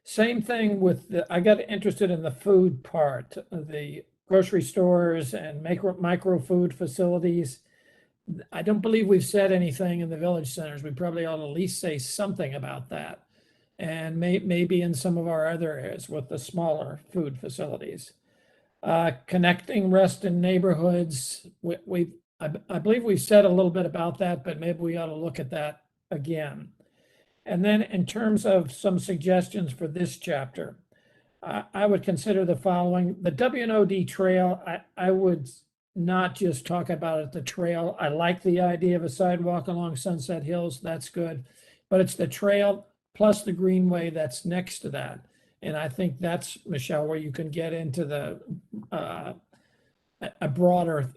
Same thing with I got interested in the food part, the grocery stores and micro food facilities. I don't believe we've said anything in the village centers. We probably ought to at least say something about that. And maybe in some of our other areas with the smaller food facilities. Connecting Reston neighborhoods. I believe we've said a little bit about that, but maybe we ought to look at that again. And then in terms of some suggestions for this chapter, I would consider the following. The WNOD trail, I would not just talk about it, the trail. I like the idea of a sidewalk along Sunset Hills. That's good. But it's the trail plus the greenway that's next to that. And I think that's, Michelle, where you can get into the a broader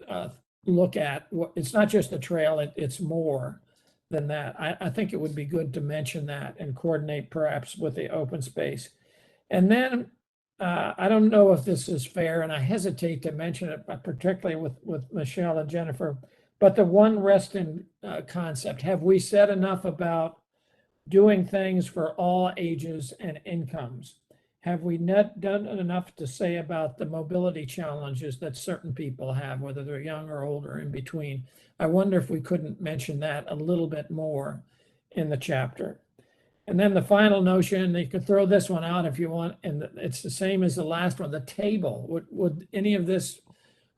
look at what, it's not just the trail, it's more than that. I think it would be good to mention that and coordinate perhaps with the open space. And then I don't know if this is fair, and I hesitate to mention it, particularly with Michelle and Jennifer, but the one Reston concept, have we said enough about doing things for all ages and incomes? Have we not done enough to say about the mobility challenges that certain people have, whether they're young or older, in between? I wonder if we couldn't mention that a little bit more in the chapter. And then the final notion, you could throw this one out if you want, and it's the same as the last one, the table. Would any of this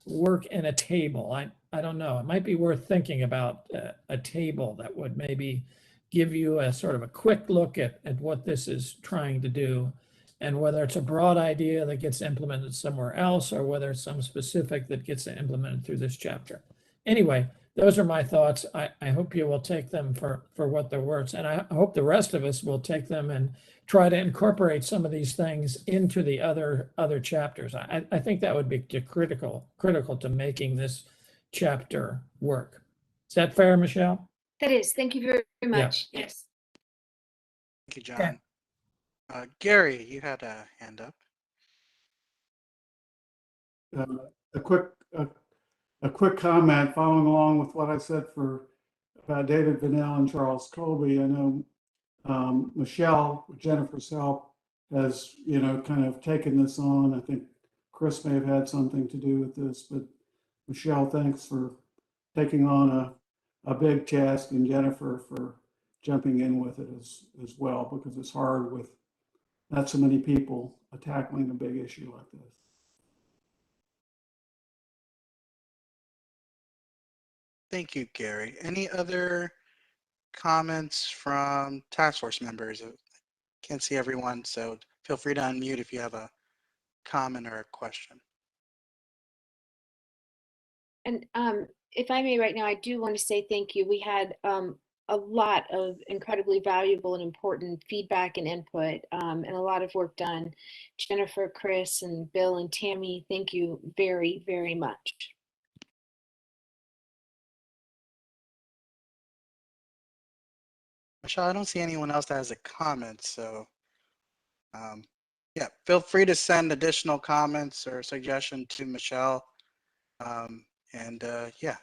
work in a table? I don't know. It might be worth thinking about a table that would maybe give you a sort of a quick look at what this is trying to do, and whether it's a broad idea that gets implemented somewhere else or whether it's some specific that gets implemented through this chapter. Anyway, those are my thoughts. I hope you will take them for what they're worth. And I hope the rest of us will take them and try to incorporate some of these things into the other chapters. I think that would be critical to making this chapter work. Is that fair, Michelle? That is. Thank you very much. Yeah. Yes. Thank you, John. Gary, you had a hand up. A quick comment following along with what I said about David Vanell and Charles Colby. I know Michelle, with Jennifer's help, has kind of taken this on. I think Chris may have had something to do with this, but Michelle, thanks for taking on a big task, and Jennifer for jumping in with it as well, because it's hard with not so many people tackling a big issue like this. Thank you, Gary. Any other comments from task force members? I can't see everyone, so feel free to unmute if you have a comment or a question. And if I may right now, I do want to say thank you. We had a lot of incredibly valuable and important feedback and input, and a lot of work done. Jennifer, Chris, and Bill and Tammy, thank you very, very much. Michelle, I don't see anyone else that has a comment, so yeah, feel free to send additional comments or suggestion to Michelle. Yeah.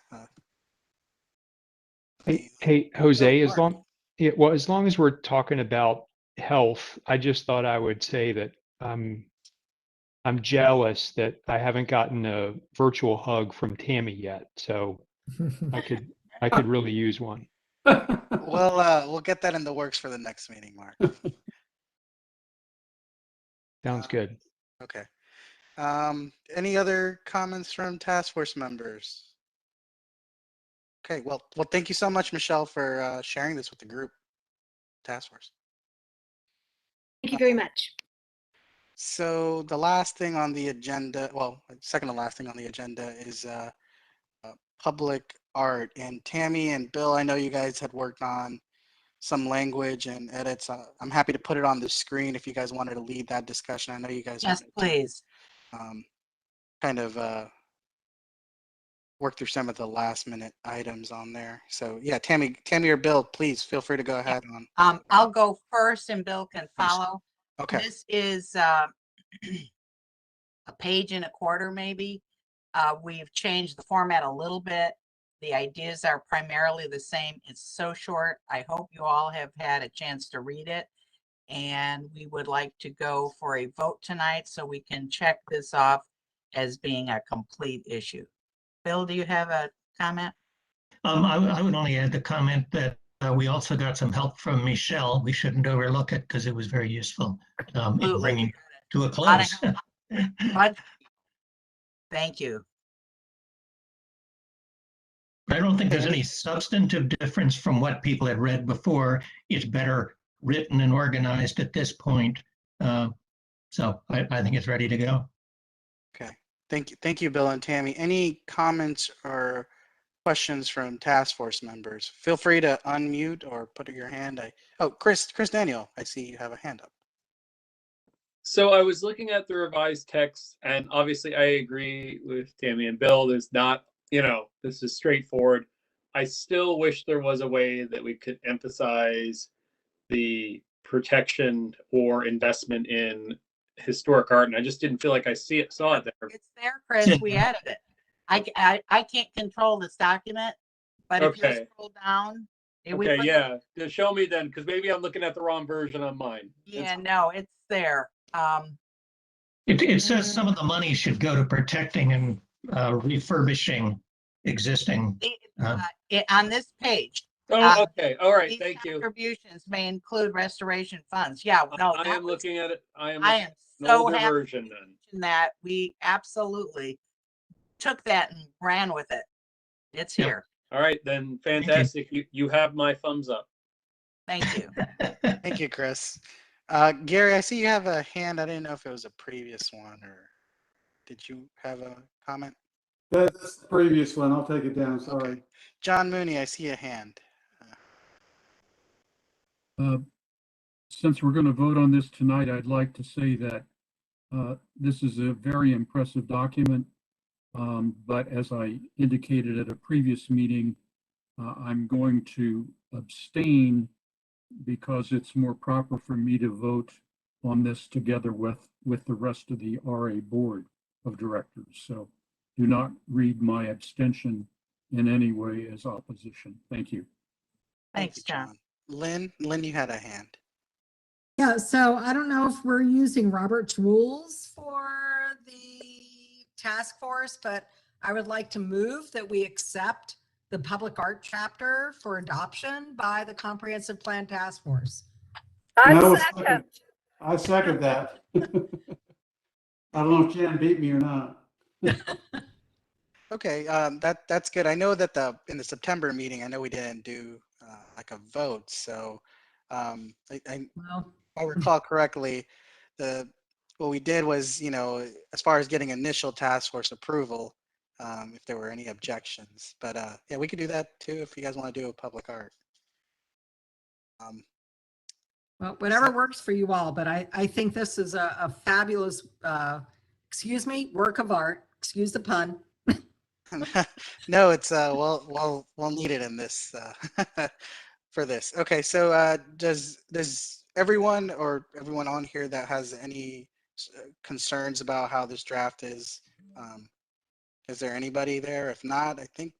Hey, Jose, as long as we're talking about health, I just thought I would say that I'm jealous that I haven't gotten a virtual hug from Tammy yet, so I could really use one. We'll get that in the works for the next meeting, Mark. Sounds good. Okay. Any other comments from task force members? Okay, well, thank you so much, Michelle, for sharing this with the group task force. Thank you very much. So the last thing on the agenda, well, second to last thing on the agenda is public art. And Tammy and Bill, I know you guys had worked on some language and edits. I'm happy to put it on the screen if you guys wanted to lead that discussion. I know you guys Yes, please. Kind of work through some of the last minute items on there. So yeah, Tammy or Bill, please feel free to go ahead on. I'll go first and Bill can follow. Okay. This is a page and a quarter maybe. We've changed the format a little bit. The ideas are primarily the same. It's so short. I hope you all have had a chance to read it. And we would like to go for a vote tonight so we can check this off as being a complete issue. Bill, do you have a comment? I would only add the comment that we also got some help from Michelle. We shouldn't overlook it because it was very useful in bringing it to a close. Thank you. I don't think there's any substantive difference from what people had read before. It's better written and organized at this point. So I think it's ready to go. Okay. Thank you, Bill and Tammy. Any comments or questions from task force members? Feel free to unmute or put your hand. Chris Daniel, I see you have a hand up. So I was looking at the revised text, and obviously I agree with Tammy and Bill. There's not, this is straightforward. I still wish there was a way that we could emphasize the protection or investment in historic art, and I just didn't feel like I saw it there. It's there, Chris. We added it. I can't control this document, but if you scroll down. Okay, yeah. Just show me then, because maybe I'm looking at the wrong version on mine. Yeah, no, it's there. It says some of the money should go to protecting and refurbishing existing. On this page. Oh, okay. All right. Thank you. Contributions may include restoration funds. Yeah, no, I am looking at it. I am so older happy version then. that we absolutely took that and ran with it. It's here. All right, then fantastic. You have my thumbs up. Thank you. Thank you, Chris. Gary, I see you have a hand. I didn't know if it was a previous one or did you have a comment? That's the previous one. I'll take it down. Sorry. Okay. John Mooney, I see a hand. Since we're going to vote on this tonight, I'd like to say that this is a very impressive document. But as I indicated at a previous meeting, I'm going to abstain because it's more proper for me to vote on this together with the rest of the RA board of directors. So do not read my abstention in any way as opposition. Thank you. Thanks, John. Lynn, you had a hand. Yeah, so I don't know if we're using Robert's rules for the task force, but I would like to move that we accept the public art chapter for adoption by the Comprehensive Plan Task Force. I second that. I don't know if Jan beat me or not. Okay, that's good. I know that in the September meeting, I know we didn't do like a vote. So if I recall correctly, what we did was, as far as getting initial task force approval, if there were any objections. But yeah, we could do that too if you guys want to do a public art. Well, whatever works for you all, but I think this is a fabulous, work of art. Excuse the pun. No, it's well needed in this for this. Okay, so does everyone on here that has any concerns about how this draft is there anybody there? If not, I think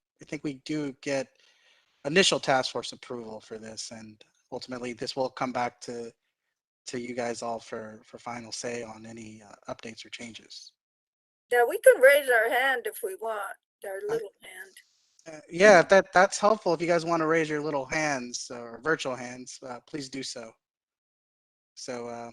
we do get initial task force approval for this, and ultimately this will come back to you guys all for final say on any updates or changes. Yeah, we can raise our hand if we want, our little hand. Yeah, if that's helpful. If you guys want to raise your little hands or virtual hands, please do so. So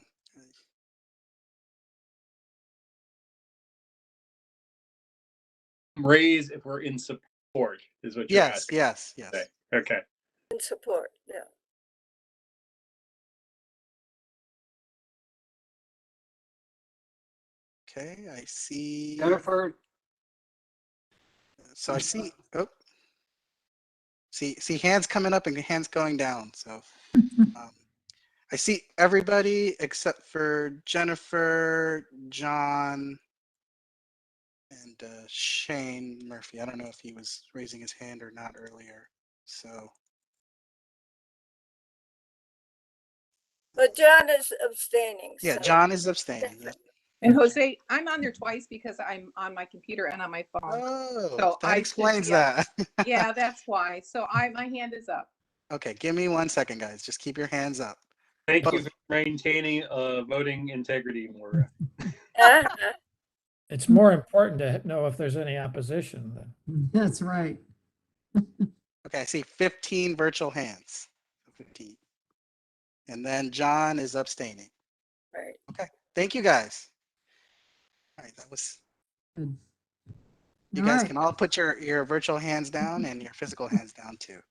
raise if we're in support is what you're asking. Yes. Okay. In support, yeah. Okay, I see. Jennifer. So I see. Oh, see hands coming up and hands going down. So I see everybody except for Jennifer, John, and Shane Murphy. I don't know if he was raising his hand or not earlier. So. But John is abstaining. Yeah, so. John is abstaining. Yeah. And Jose, I'm on there twice because I'm on my computer and on my phone. Oh, so that explains yeah, that. yeah, that's why. So my hand is up. Okay, give me 1 second, guys. Just keep your hands up. Thank you for maintaining voting integrity, Maura. It's more important to know if there's any opposition. That's right. Okay, I see 15 virtual hands. 15. And then John is abstaining. Right. Okay, thank you guys. All right, that was. Good. You guys can all put your virtual hands down and your physical hands down too.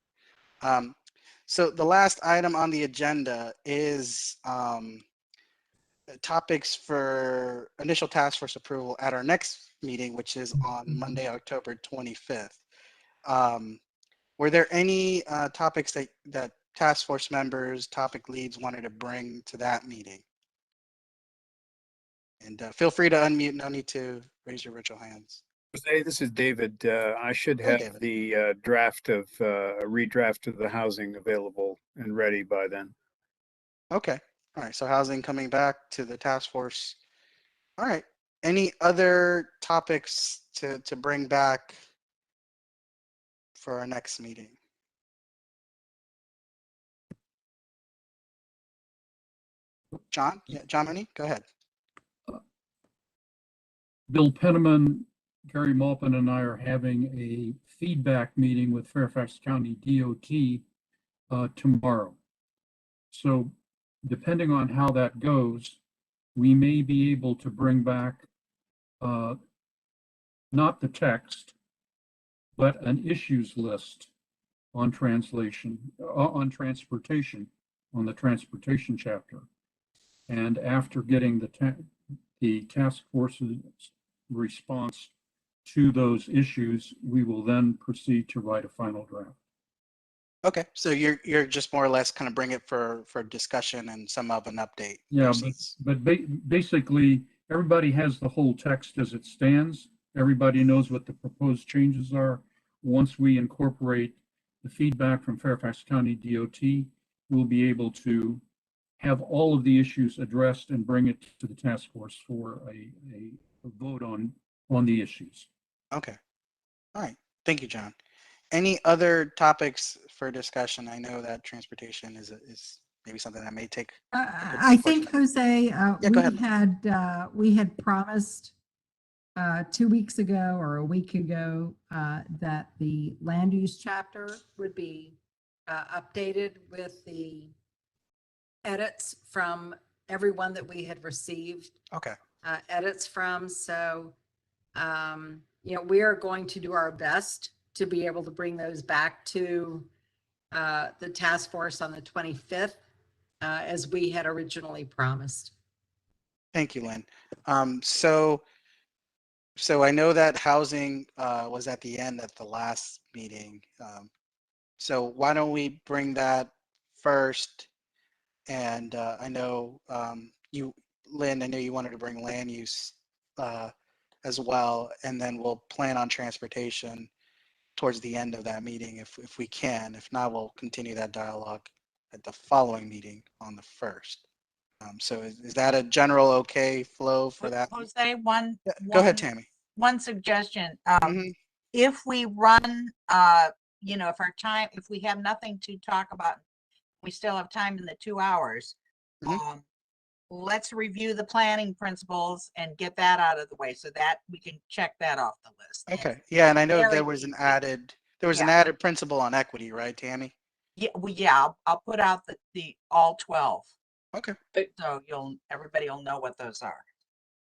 So the last item on the agenda is topics for initial task force approval at our next meeting, which is on Monday, October 25th. Were there any topics that task force members, topic leads wanted to bring to that meeting? And feel free to unmute. No need to raise your virtual hands. Jose, this is David. I should have the redraft of the housing available and ready by then. Okay. All right. So housing coming back to the task force. All right. Any other topics to bring back for our next meeting? John? Yeah, John Mooney, go ahead. Bill Penniman, Gary Malpin, and I are having a feedback meeting with Fairfax County DOT tomorrow. So depending on how that goes, we may be able to bring back not the text, but an issues list on transportation, on the transportation chapter. And after getting the task force's response to those issues, we will then proceed to write a final draft. Okay, so you're just more or less kind of bring it for discussion and some of an update. Yeah, versus- but basically, everybody has the whole text as it stands. Everybody knows what the proposed changes are. Once we incorporate the feedback from Fairfax County DOT, we'll be able to have all of the issues addressed and bring it to the task force for a vote on the issues. Okay, all right. Thank you, John. Any other topics for discussion? I know that transportation is maybe something that may take. I think, Jose, we had promised 2 weeks ago or a week ago that the land use chapter would be updated with the edits from everyone that we had received Okay. edits from. So, we are going to do our best to be able to bring those back to the task force on the 25th, as we had originally promised. Thank you, Lynn. So I know that housing was at the end at the last meeting. So why don't we bring that first? And I know Lynn, I know you wanted to bring land use as well, and then we'll plan on transportation towards the end of that meeting if we can. If not, we'll continue that dialogue at the following meeting on the 1st. So is that a general okay flow for that? Jose, Go ahead, Tammy. One suggestion. Mhm. If we run, if we have nothing to talk about, we still have time in the 2 hours. Let's review the planning principles and get that out of the way so that we can check that off the list. Okay. Yeah, and I know Very there was an added principle on equity, right, Tammy? Yeah, I'll put out the all 12. Okay. So everybody will know what those are.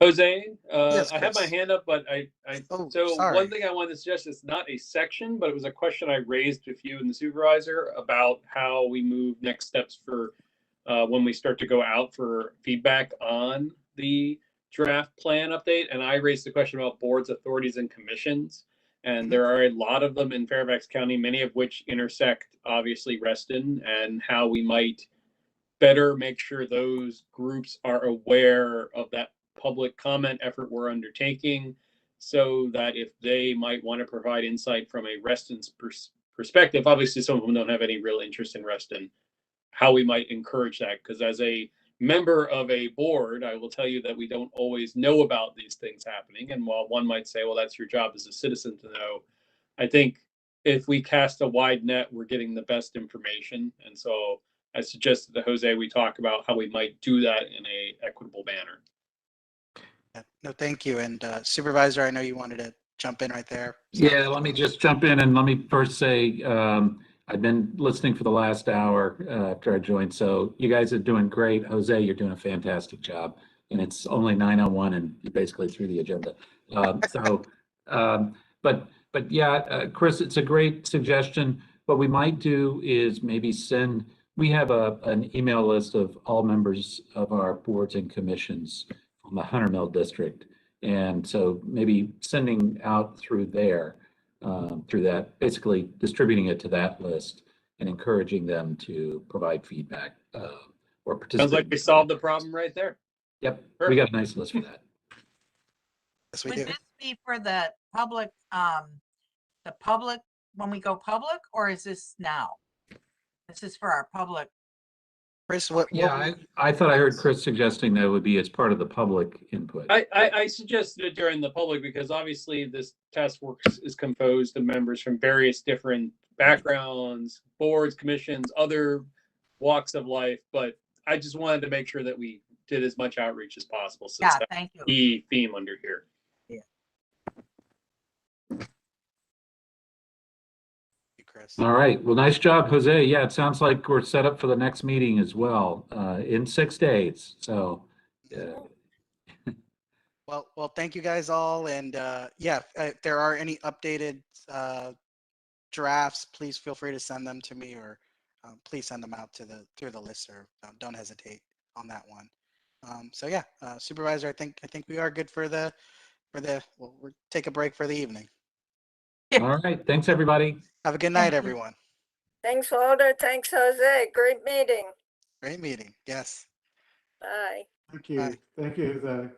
Jose, Yes, I have my Chris. hand up, but sorry. one thing I wanted to suggest is not a section, but it was a question I raised with you and the supervisor about how we move next steps for when we start to go out for feedback on the draft plan update. And I raised the question about boards, authorities, and commissions. And there are a lot of them in Fairfax County, many of which intersect, obviously, Reston, and how we might better make sure those groups are aware of that public comment effort we're undertaking, so that if they might want to provide insight from a Reston's perspective, obviously some of them don't have any real interest in Reston, how we might encourage that. Because as a member of a board, I will tell you that we don't always know about these things happening. And while one might say, well, that's your job as a citizen to know, I think if we cast a wide net, we're getting the best information. And so I suggested to Jose we talk about how we might do that in a equitable manner. No, thank you. And Supervisor, I know you wanted to jump in right there. Yeah, let me just jump in and let me first say I've been listening for the last hour after I joined. So you guys are doing great. Jose, you're doing a fantastic job. And it's only 9:01 and you're basically through the agenda. But yeah, Chris, it's a great suggestion. What we might do is maybe we have an email list of all members of our boards and commissions from the Hunter Mill District. And so maybe sending out through there, through that, basically distributing it to that list and encouraging them to provide feedback or participate. Sounds like we solved the problem right there. Yep, we got a nice list for that. Yes, we Would do. this be for the public, when we go public, or is this now? This is for our public. Chris, I thought I heard Chris suggesting that would be as part of the public input. I suggested it during the public because obviously this task force is composed of members from various different backgrounds, boards, commissions, other walks of life. But I just wanted to make sure that we did as much outreach as possible, since that's thank you. the theme under here. All right. Well, nice job, Jose. Yeah, it sounds like we're set up for the next meeting as well in 6 days. So, Well, thank you guys all. And if there are any updated drafts, please feel free to send them to me, or please send them out through the listserv. Don't hesitate on that one. Supervisor, I think we are good for we'll take a break for the evening. All right. Thanks, everybody. Have a good night, Thank you. everyone. Thanks, Walter. Thanks, Jose. Great meeting. Great meeting. Yes. Bye. Thank you. Thank you, Jose.